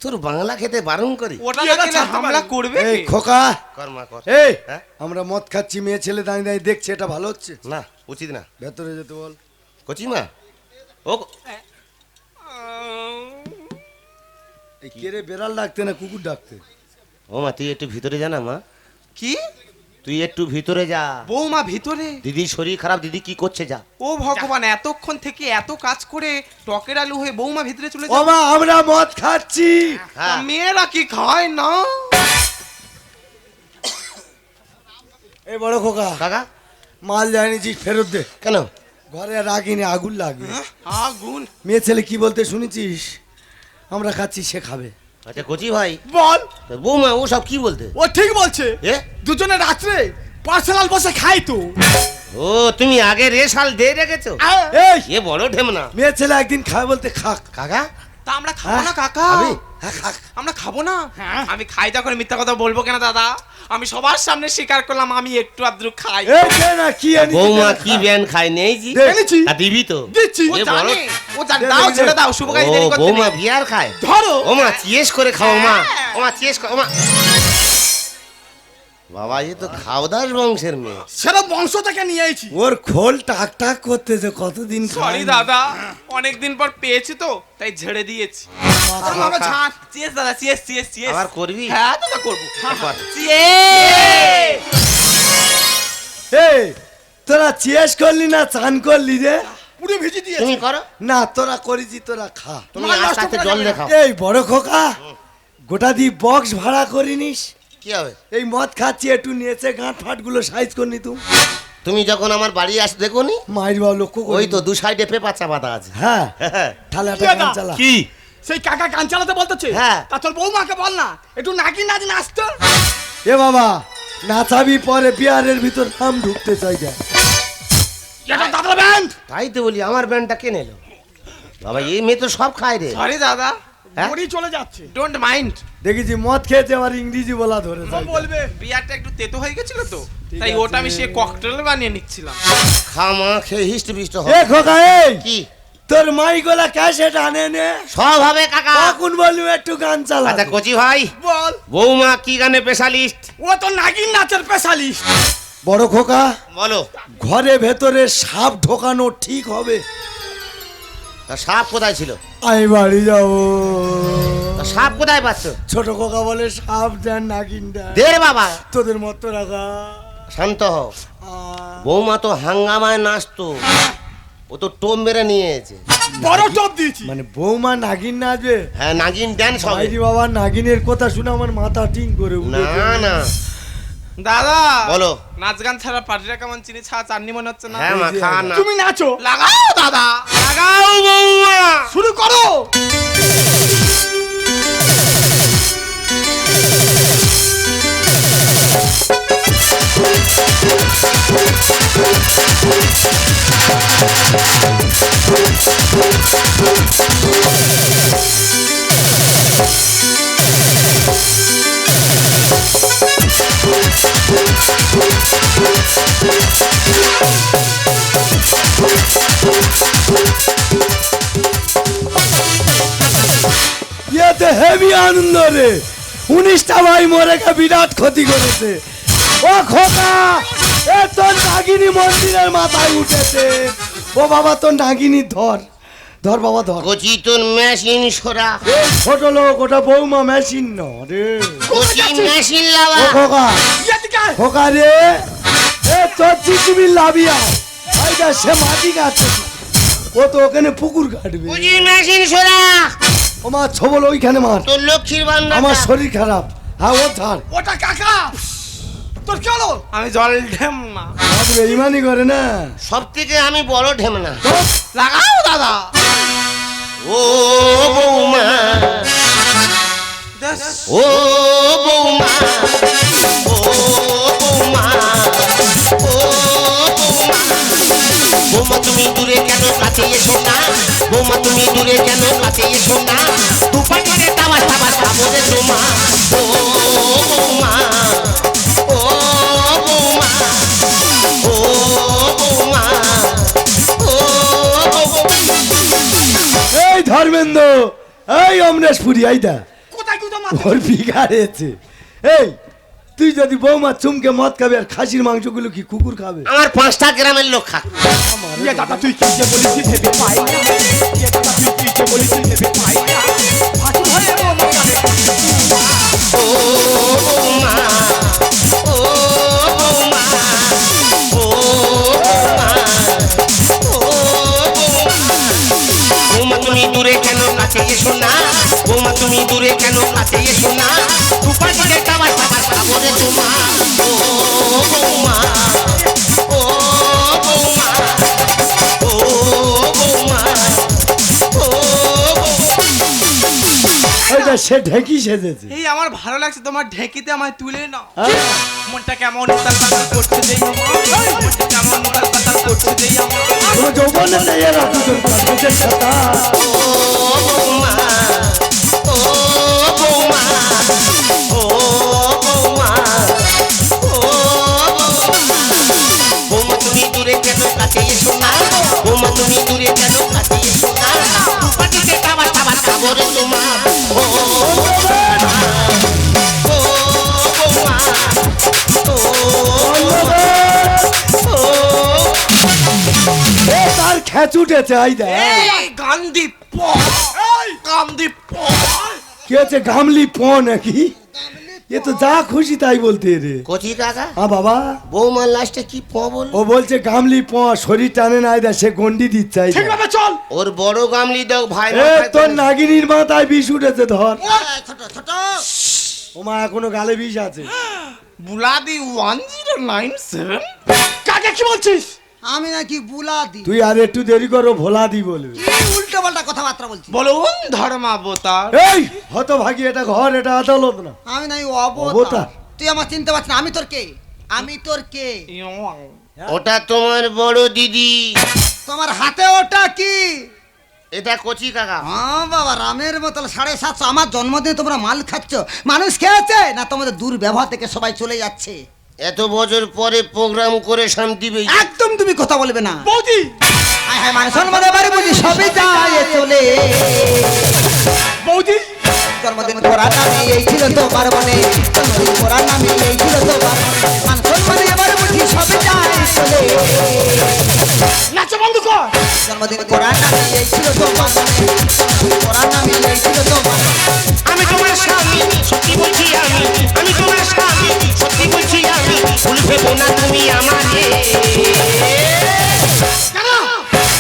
তোর বাংলা খেতে বারণ করি।
ওটা
কি
না
এটা
খেলে
ছাড়তে
হামলা
পারি?
করবে
এই
কে?
খোকা,
কর্মা কর।
এই
হ্যাঁ?
আমরা মদ খাচ্ছি, মেয়ে ছেলে দাঁড়িয়ে দাঁড়িয়ে দেখছে, এটা ভালো হচ্ছে?
না উচিত না।
ভেতরে যেতে বল।
কচি মা ও
এই কে রে, বেড়াল ডাকতে না কুকুর ডাকতে?
ও মা তুই একটু ভিতরে যা না মা,
কি?
তুই একটু ভিতরে যা।
বৌমা ভিতরে?
দিদির শরীর খারাপ, দিদি কি করছে যা।
ও ভগবান, এতক্ষণ থেকে এত কাজ করে টকের আলু হয়ে বৌমা ভিতরে চলে
ও
যায়।
মা, আমরা মদ খাচ্ছি।
হ্যাঁ।
মেয়েরা কি খায় না?
এই বড় খোকা,
কাকা
মাল জানিয়েছিস, ফেরত দে।
কেন?
ঘরে রাখিনি, আগুন লাগবে।
আগুন?
মেয়ে ছেলে কি বলতে শুনেছিস? আমরা খাচ্ছি, সে খাবে।
আচ্ছা কচি ভাই,
বল।
তা বৌমা ও সব কি বলতে?
ও ঠিক বলছে।
এ
দুজনে রাত্রে পার্সোনাল বসে খাই তো।
ও তুমি আগে রেশাল দিয়ে রেখেছো?
এই
এ বড় ঢেমনা।
মেয়ে ছেলে একদিন খাবে বলতে খাক।
কাকা
তা আমরা খাবো না কাকা?
খাবি?
হ্যাঁ, খাক।
আমরা খাবো না? আমি খাই যখন মিথ্যা কথা বলবো কেন দাদা? আমি সবার সামনে স্বীকার করলাম আমি একটু আদ্রু খাই।
এই দে না, কি এনেছিস?
বৌমা কি ব্যান খায় নেইছি?
দে।
এনেছি।
তা দিবি তো?
দিচ্ছি।
ও
এ বড়
জানে, ও জানে।
দে,
দাও
দে,
ছেড়ে
দে।
দাও, শুভ কাজ
ও
দেরি করতে
বৌমা
নেই।
বিয়ার খায়?
ধরো।
ও মা চিয়েস করে খাও মা।
হ্যাঁ।
ও মা চিয়েস করো মা। বাবা এ তো খাওদাস বংশের মেয়ে।
সেটা বংশ থেকে নিয়ে আইছি।
ওর খোল টাক টাক করতেছে, কতদিন
সরি
খায়নি।
দাদা, অনেকদিন পর পেয়েছি তো তাই ঝেড়ে দিয়েছি।
বাবা ছাড়।
চিয়েস দাদা, চিয়েস চিয়েস চিয়েস।
আবার করবি?
হ্যাঁ দাদা করবো।
একবার।
চিয়েস।
এই তোরা চিয়াস করলি না চান করলি রে?
পুরো ভিজি দিয়েছি।
তুমি করো।
না, তোরা করেছি, তোরা খা।
তুমি
মাল নষ্ট
আস্তে আস্তে
করা
জল
যাবে না।
দেখাও।
এই বড় খোকা, গোটা দি বক্স ভাড়া করিনিস?
কি হবে?
এই মদ খাচ্ছি, একটু নিয়েছে গাঁট ফাট গুলো সাইজ করনি তুই?
তুমি যখন আমার বাড়ি আস দেখো নি,
মায়ের বাবা লক্ষ্য
ওই
করি।
তো দু সাইডে পেপার চাপাতা আছে।
হ্যাঁ, তাহলে একটা গান চালা।
কি?
সেই কাকা গান চালাতে বলতেছে।
হ্যাঁ।
তা তোর বৌমাকে বল না একটু নাকি নাচ নাচতে।
এ বাবা, নাচাবি পরে বিয়ারের ভিতর নাম ঢুকতে চাই যা।
এটা দাদা ব্যান্ড।
তাই তো বলি আমার ব্যান্ডটা কে নিল? বাবা এই মেয়ে তো সব খায় রে।
সরি দাদা,
হ্যাঁ?
বড়ি চলে যাচ্ছে।
Don't mind.
দেখেছি মদ খেয়েছে, আবার ইংরেজি বলা ধরে
ও
যায়।
বলবে।
বিয়ারটা একটু তেতো হয়ে গেছিল তো,
ঠিক
তাই
আছে।
ওটা আমি সে ককটেল বানিয়ে নিচ্ছিলাম।
খামা খেয়ে হিষ্ট বিষ্ট
এ
হবে।
খোকা, এই
কি
তোর মাই গলা ক্যাসেট আনে নে,
সব হবে কাকা।
কখন বলবি একটু গান চালা।
আচ্ছা কচি ভাই,
বল।
বৌমা কি গানে স্পেশালিস্ট?
ও তো নাগিন নাচের স্পেশালিস্ট।
বড় খোকা,
বলো।
ঘরে ভেতরে সাপ ঢোকানো ঠিক হবে?
তা সাপ কোথায় ছিল?
আমি বাড়ি যাবো।
তা সাপ কোথায় পাচ্ছ?
ছোট খোকা বলে সাপ দেন নাগিনটা।
দে রে বাবা,
তোদের মতো রাখা।
শান্ত হও। বৌমা তো হাঙ্গামায় নাচতো, ও তো টোম মেরে নিয়েছে।
বড় টপ দিয়েছি।
মানে বৌমা নাগিন নাচবে?
হ্যাঁ নাগিন ড্যান্স হবে।
ভাইজি বাবা, নাগিনের কথা শুনে আমার মাথা টিং করে
না না
দাদা
বলো।
নাচ গান ছাড়া পার্টিটা কেমন চিনি ছাড়া চাননি মনে হচ্ছে না?
হ্যাঁ মা খা না।
তুমি নাচো।
লাগাও দাদা,
লাগাও বৌমা।
শুরু করো।
ইয়েতে হেভি আনন্দ রে। 19টা ভাই মরে গে, বিরাট ক্ষতি করেছে। ও খোকা, এ তোর নাগিনী মন্দিরের মাথায় উঠেছে। ও বাবা, তোর নাগিনী ধর ধর বাবা ধর।
কচি তোর মেশিন সরা।
এই ছোট লোক, ওটা বৌমা মেশিন ন রে।
কচি মেশিন
ও
লাগা।
খোকা,
এদিকে আয়।
খোকা রে, এ তোর চিচিবি লাভিয়া ভাইটা সে মাটি কাটছে, ও তো ওখানে পুকুর কাটবে।
কচি মেশিন সরা।
ও মা, ছবল ওইখানে মার।
তোর লক্ষ্মীর
আমার
বান্দার।
শরীর খারাপ। হ্যাঁ, ও ধার
ওটা কাকা। তোর কি হলো?
আমি জল ঢেম না।
বেইমানি করে না।
সব থেকে আমি বড় ঢেমনা।
লাগাও দাদা।
ও বৌমা, ও বৌমা, ও বৌমা, ও বৌমা তুমি দূরে কেন কাছে এসো না দুপাটিতে টাবাস টাবাস খাবো রে তোমা ও বৌমা ও বৌমা ও বৌমা ও
এই ধর্মেন্দ্র, এই অমরেশপুরি, আইদা
কোথায় কোথাও
ওর বিগাড়েছে। এই তুই যদি বৌমা চুমকে মদ খাবে আর খাসির মাংসগুলো কি কুকুর খাবে?
আমার 5টা গ্রামের লোক খা
ইয়ে দাদা তুই কি যে বলিস ভেবে পাই না ইয়ে দাদা তুই কি যে বলিস ভেবে পাই না ফাঁসি হয়ে বৌমা কানে
ও বৌমা ও বৌমা ও বৌমা ও বৌমা তুমি দূরে কেন কাছে এসো না বৌমা তুমি দূরে কেন কাছে এসো না দুপাটিতে টাবাস টাবাস খাবো রে তোমা ও বৌমা ও বৌমা ও বৌমা ও
ওইটা সে ঢেকি সেজেছে।
এই আমার ভালো লাগছে তোমার ঢেকিতে আমায় তুলে নাও
হ্যাঁ?
মনটা কেমন উতাল পাতাল করছে দেই আমার মনটা কেমন উতাল পাতাল করছে দেই আমার
কোনো যৌবনে নেই এরা দুজন কাঁদছে সাতা।
ও বৌমা ও বৌমা ও বৌমা ও বৌমা তুমি দূরে কেন কাছে এসো না বৌমা তুমি দূরে কেন কাছে এসো না দুপাটিতে টাবাস টাবাস খাবো রে তোমা ও বৌমা ও বৌমা ও
এ তার খেচ উঠেছে, আইদা
এই গান্ধী গান্ধী
কি হচ্ছে গামলি প নাকি? এ তো যা খুশি তাই বলতে রে।
কচি কাকা
বাবা
বৌমার লাস্টে কি প বল
ও বলছে গামলি প, শরীর টানে না, আইদা সে গন্ডি দিচ্ছে আইদা।
ঠিকভাবে চল
ওর বড় গামলি দাও ভাই
এ তোর নাগিনীর মাথায় বিষ উঠেছে, ধর।
ছোট ছোট
ওমা এখনো গালে বিষ আছে।
বুলাদি 1097
কাকে কি বলছিস
আমি নাকি বুলাদি
তুই আর একটু দেরি করো, ভোলা দি বলবে।
কি উল্টো পাল্টা কথাবার্তা বলছি
বলুন ধর্মাবতার
এই হতভাগী, এটা ঘর, এটা আদালত না।
আমি নাই
অবতার।
অবতার তুই আমার চিনতে পারছিস না আমি তোর কে আমি তোর কে
ওটা তোমার বড় দিদি
তোমার হাতে ওটা কি
এটা কচি কাকা
হ্যাঁ বাবা রামের বোতল 750 আমার জন্মদিনে তোমরা মাল খাচ্ছ মানুষ খেয়েছে না তোমাদের দুর্ব্যবহার থেকে সবাই চলে যাচ্ছে
এত বছর পরে প্রোগ্রাম করে শান্তি পেয়েছি
একদম তুমি কথা বলবে না
বৌদি
হায় হায় মানুষ জন্মদিনে বাড়ি বুঝি সবই যায় চলে
বৌদি
জন্মদিন করার নামে এই ছিল তোমার মনে জন্মদিন করার নামে এই ছিল তোমার মনে মানুষ জন্মদিনে বাড়ি বুঝি সবই যায় চলে
নাচ বন্ধ কর
জন্মদিন করার নামে এই ছিল তোমার মনে জন্মদিন করার নামে এই ছিল তোমার মনে
আমি তোমার স্বামী সত্যি বলছি আমি তোমার স্বামী সত্যি বলছি আমি ভুল ভেবো না তুমি আমাকে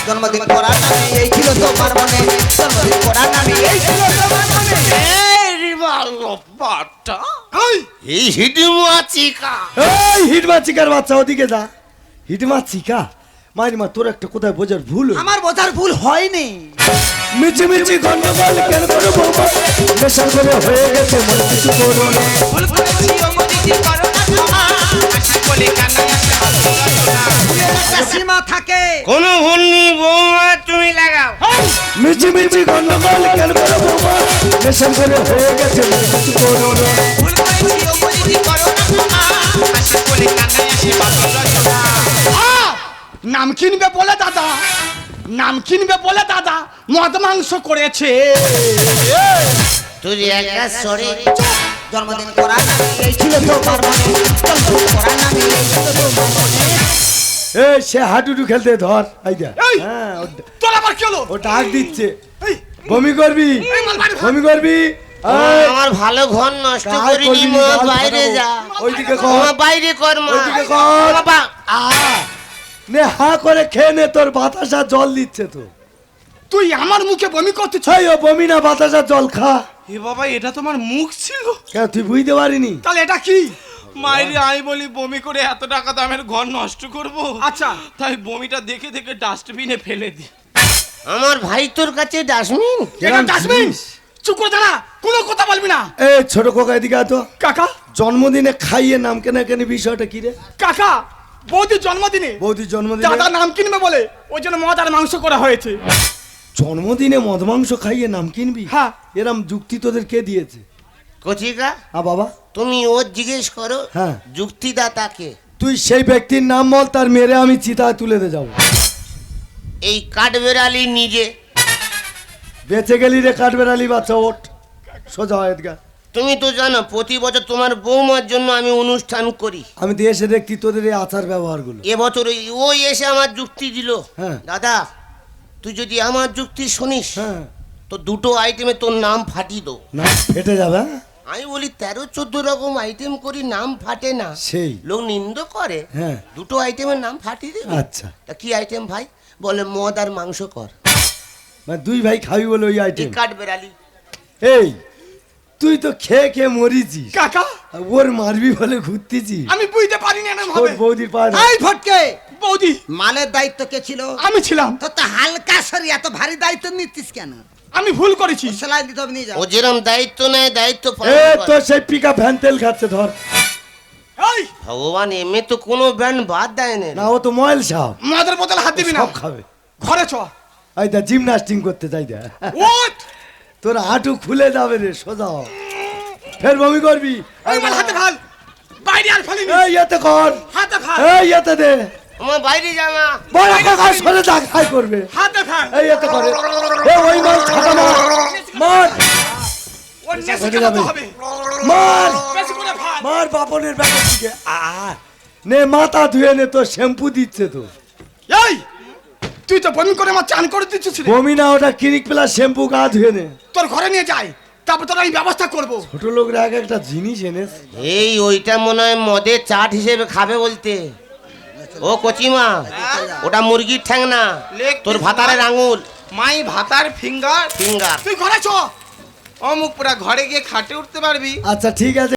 জন্মদিন করার নামে এই ছিল তোমার মনে জন্মদিন করার নামে এই ছিল তোমার মনে
এই হিডিমা চিকা
এই হিটমা চিকার বাচ্চা, ওদিকে যা। হিটমা চিকা মাইরিমা, তোর একটা কোথায় বোঝার ভুল হয়েছে।
আমার বোঝার ভুল হয়নি
মিছি মিছি গন্ডগোল কেন করে বৌমা নেশার করে হয়ে গেছে, মনে কিছু করো না।
ভুল করেছি অমরিতি করো না ক্ষমা আশা বলে কান্নায় আসে অসুরচনা
একটা সীমা থাকে
কোনো ভুল নেই বৌমা তুমি লাগাও
মিছি মিছি গন্ডগোল কেন করে বৌমা নেশার করে হয়ে গেছে, মনে কিছু করো না।
ভুল করেছি অমরিতি করো না ক্ষমা আশা বলে কান্নায় আসে অসুরচনা
নাম কিনবে বলে দাদা নাম কিনবে বলে দাদা মদ মাংস করেছে
তুই একা সরে
জন্মদিন করার নামে এই ছিল তোমার মনে জন্মদিন করার নামে এই ছিল তোমার মনে
এই সে হাডুডু খেলতে, ধর আইদা।
এই!
হ্যাঁ
তোর আবার কি হলো
ও ডাক দিচ্ছে,
এই,
বমি করবি,
এই মাল বাইরে
বমি করবি।
আমার ভালো ঘর নষ্ট
কাজ
করিনি
করবি
মা
না, কাজ
বাইরে
খাবো।
যা
ওইদিকে
মা
কর,
বাইরে কর মা
ওইদিকে কর।
বাবা
নে হা করে খেয়ে নে, তোর বাতাসা জল দিচ্ছে তো।
তুই আমার মুখে বমি করতেছ
ছয় ও বমি না, বাতাসা জল খা।
এ বাবা এটা তোমার মুখ ছিল
কেন তুই বুঝতে পারিনি?
তাহলে এটা কি
মাইরি আমি বলি বমি করে এত টাকা দামের ঘর নষ্ট করব
আচ্ছা
তাই বমিটা দেখে দেখে ডাস্টবিনে ফেলে দি
আমার ভাই তোর কাছে ডাস্টবিন
এটা ডাস্টবিন চুপ করে দাঁড়া কোনো কথা বলবি না
এ ছোট কোকা এদিকে আয় তো।
কাকা
জন্মদিনে খাইয়ে নাম কেনা কেন বিষয়টা কি রে?
কাকা বৌদির জন্মদিনে
বৌদির জন্মদিনে
দাদা নাম কিনবে বলে ওই জন্য মদ আর মাংস করা হয়েছে
জন্মদিনে মদ মাংস খাইয়ে নাম কিনবি?
হ্যাঁ।
এরম যুক্তি তোদের কে দিয়েছে?
কচিকা
বাবা,
তুমি ওর জিজ্ঞেস করো
হ্যাঁ।
যুক্তিদাতাকে।
তুই সেই ব্যক্তির নাম বল, তার মেরে আমি চিতায় তুলে দে যাবো।
এই কাঠবেড়ালি নিজে।
বেঁচে গেলি রে কাঠবেড়ালি বাচ্চা, ওঠ সোজা হয় এদিকে।
তুমি তো জানো প্রতি বছর তোমার বৌমার জন্য আমি অনুষ্ঠান করি।
আমি তো এসে দেখছি তোদের এই আচার ব্যবহারগুলো।
এবছর ওই এসে আমার যুক্তি দিল,
হ্যাঁ।
দাদা তুই যদি আমার যুক্তি শুনিস
হ্যাঁ,
তো দুটো আইটেমে তোর নাম ফাটিয়ে দো।
না ফেটে যাবে, হ্যাঁ?
আমি বলি 13-14 রকম আইটেম করি, নাম ফাটে না।
সেই
লোক নিন্দ করে,
হ্যাঁ।
দুটো আইটেমের নাম ফাটিয়ে দেবে।
আচ্ছা,
তা কি আইটেম ভাই? বলে মদ আর মাংস কর।
মানে দুই ভাই খাবি বলে ওই
এই
আইটেম।
কাঠবেড়ালি।
এই তুই তো খেয়ে খেয়ে মরিছিস,
কাকা
আর ওর মারবি বলে ঘুরতেছিস।
আমি বুঝতে পারিনি এরম
ওর
হবে।
বৌদির পায় না।
এই ফটকে,
বৌদি
মালের দায়িত্ব কে ছিল?
আমি ছিলাম।
তোর তো হালকা সরি, এত ভারী দায়িত্ব নিচ্ছিস কেন?
আমি ভুল করেছি।
সেলাই দিতে হবে, নিয়ে যাও।
ও যেরম দায়িত্ব নেয় দায়িত্ব
এ
পালন
তো
করে।
সেই পিকা ভ্যান তেল খাচ্ছে, ধর।
এই
ভগবান এমনি তো কোনো ব্যান্ড বাদ দেয় না।
না ও তো ময়েল সাহেব,
মদের বোতল হাত দিবি না।
সব খাবে।
ঘরে চ।
এই দা জিমনাস্টিং করতে যাই দে।
ওঠ।
তোর হাঁটু খুলে যাবে রে, সোজা হ। ফের বমি করবি।
এই মাল হাতে ফেল। বাইরে আর ফেলিনি।
এই এতে কর,
হাতে ফেল।
এই এতে দে।
আমার বাইরে জামা।
বড় কাকা সরে যা, খাই করবে।
হাতে ফেল।
এই এতে করে। এ ওই মাল ছাটা মার, মার
ওর নেশা
ফেটে
কাটাতে
যাবে।
হবে।
মার
বেশি করে ফেল।
মার বাপনের ব্যাগের দিকে। নে মাথা ধুয়ে নে, তো শ্যাম্পু দিচ্ছে তো।
এই তুই তো বমি করে আমার চান করে দিচ্ছিস রে।
বমি না, ওটা ক্লিনিক প্লাস শ্যাম্পু, গা ধুয়ে নে।
তোর ঘরে নিয়ে যাই, তারপর তোর আমি ব্যবস্থা করব।
ছোট লোকরা এক একটা জিনিস এনেছে।
এই ওইটা মনে হয় মদের চাট হিসেবে খাবে বলতে। ও কচিমা, ওটা মুরগির ঠ্যাং না,
লেগ
তোর
পিস
ভাতারের আঙুল
মাই ভাতার ফিঙ্গার।
ফিঙ্গার।
তুই ঘরে চ।
অমুক পুরা ঘরে গিয়ে খাটে উঠতে পারবি?
আচ্ছা ঠিক আছে।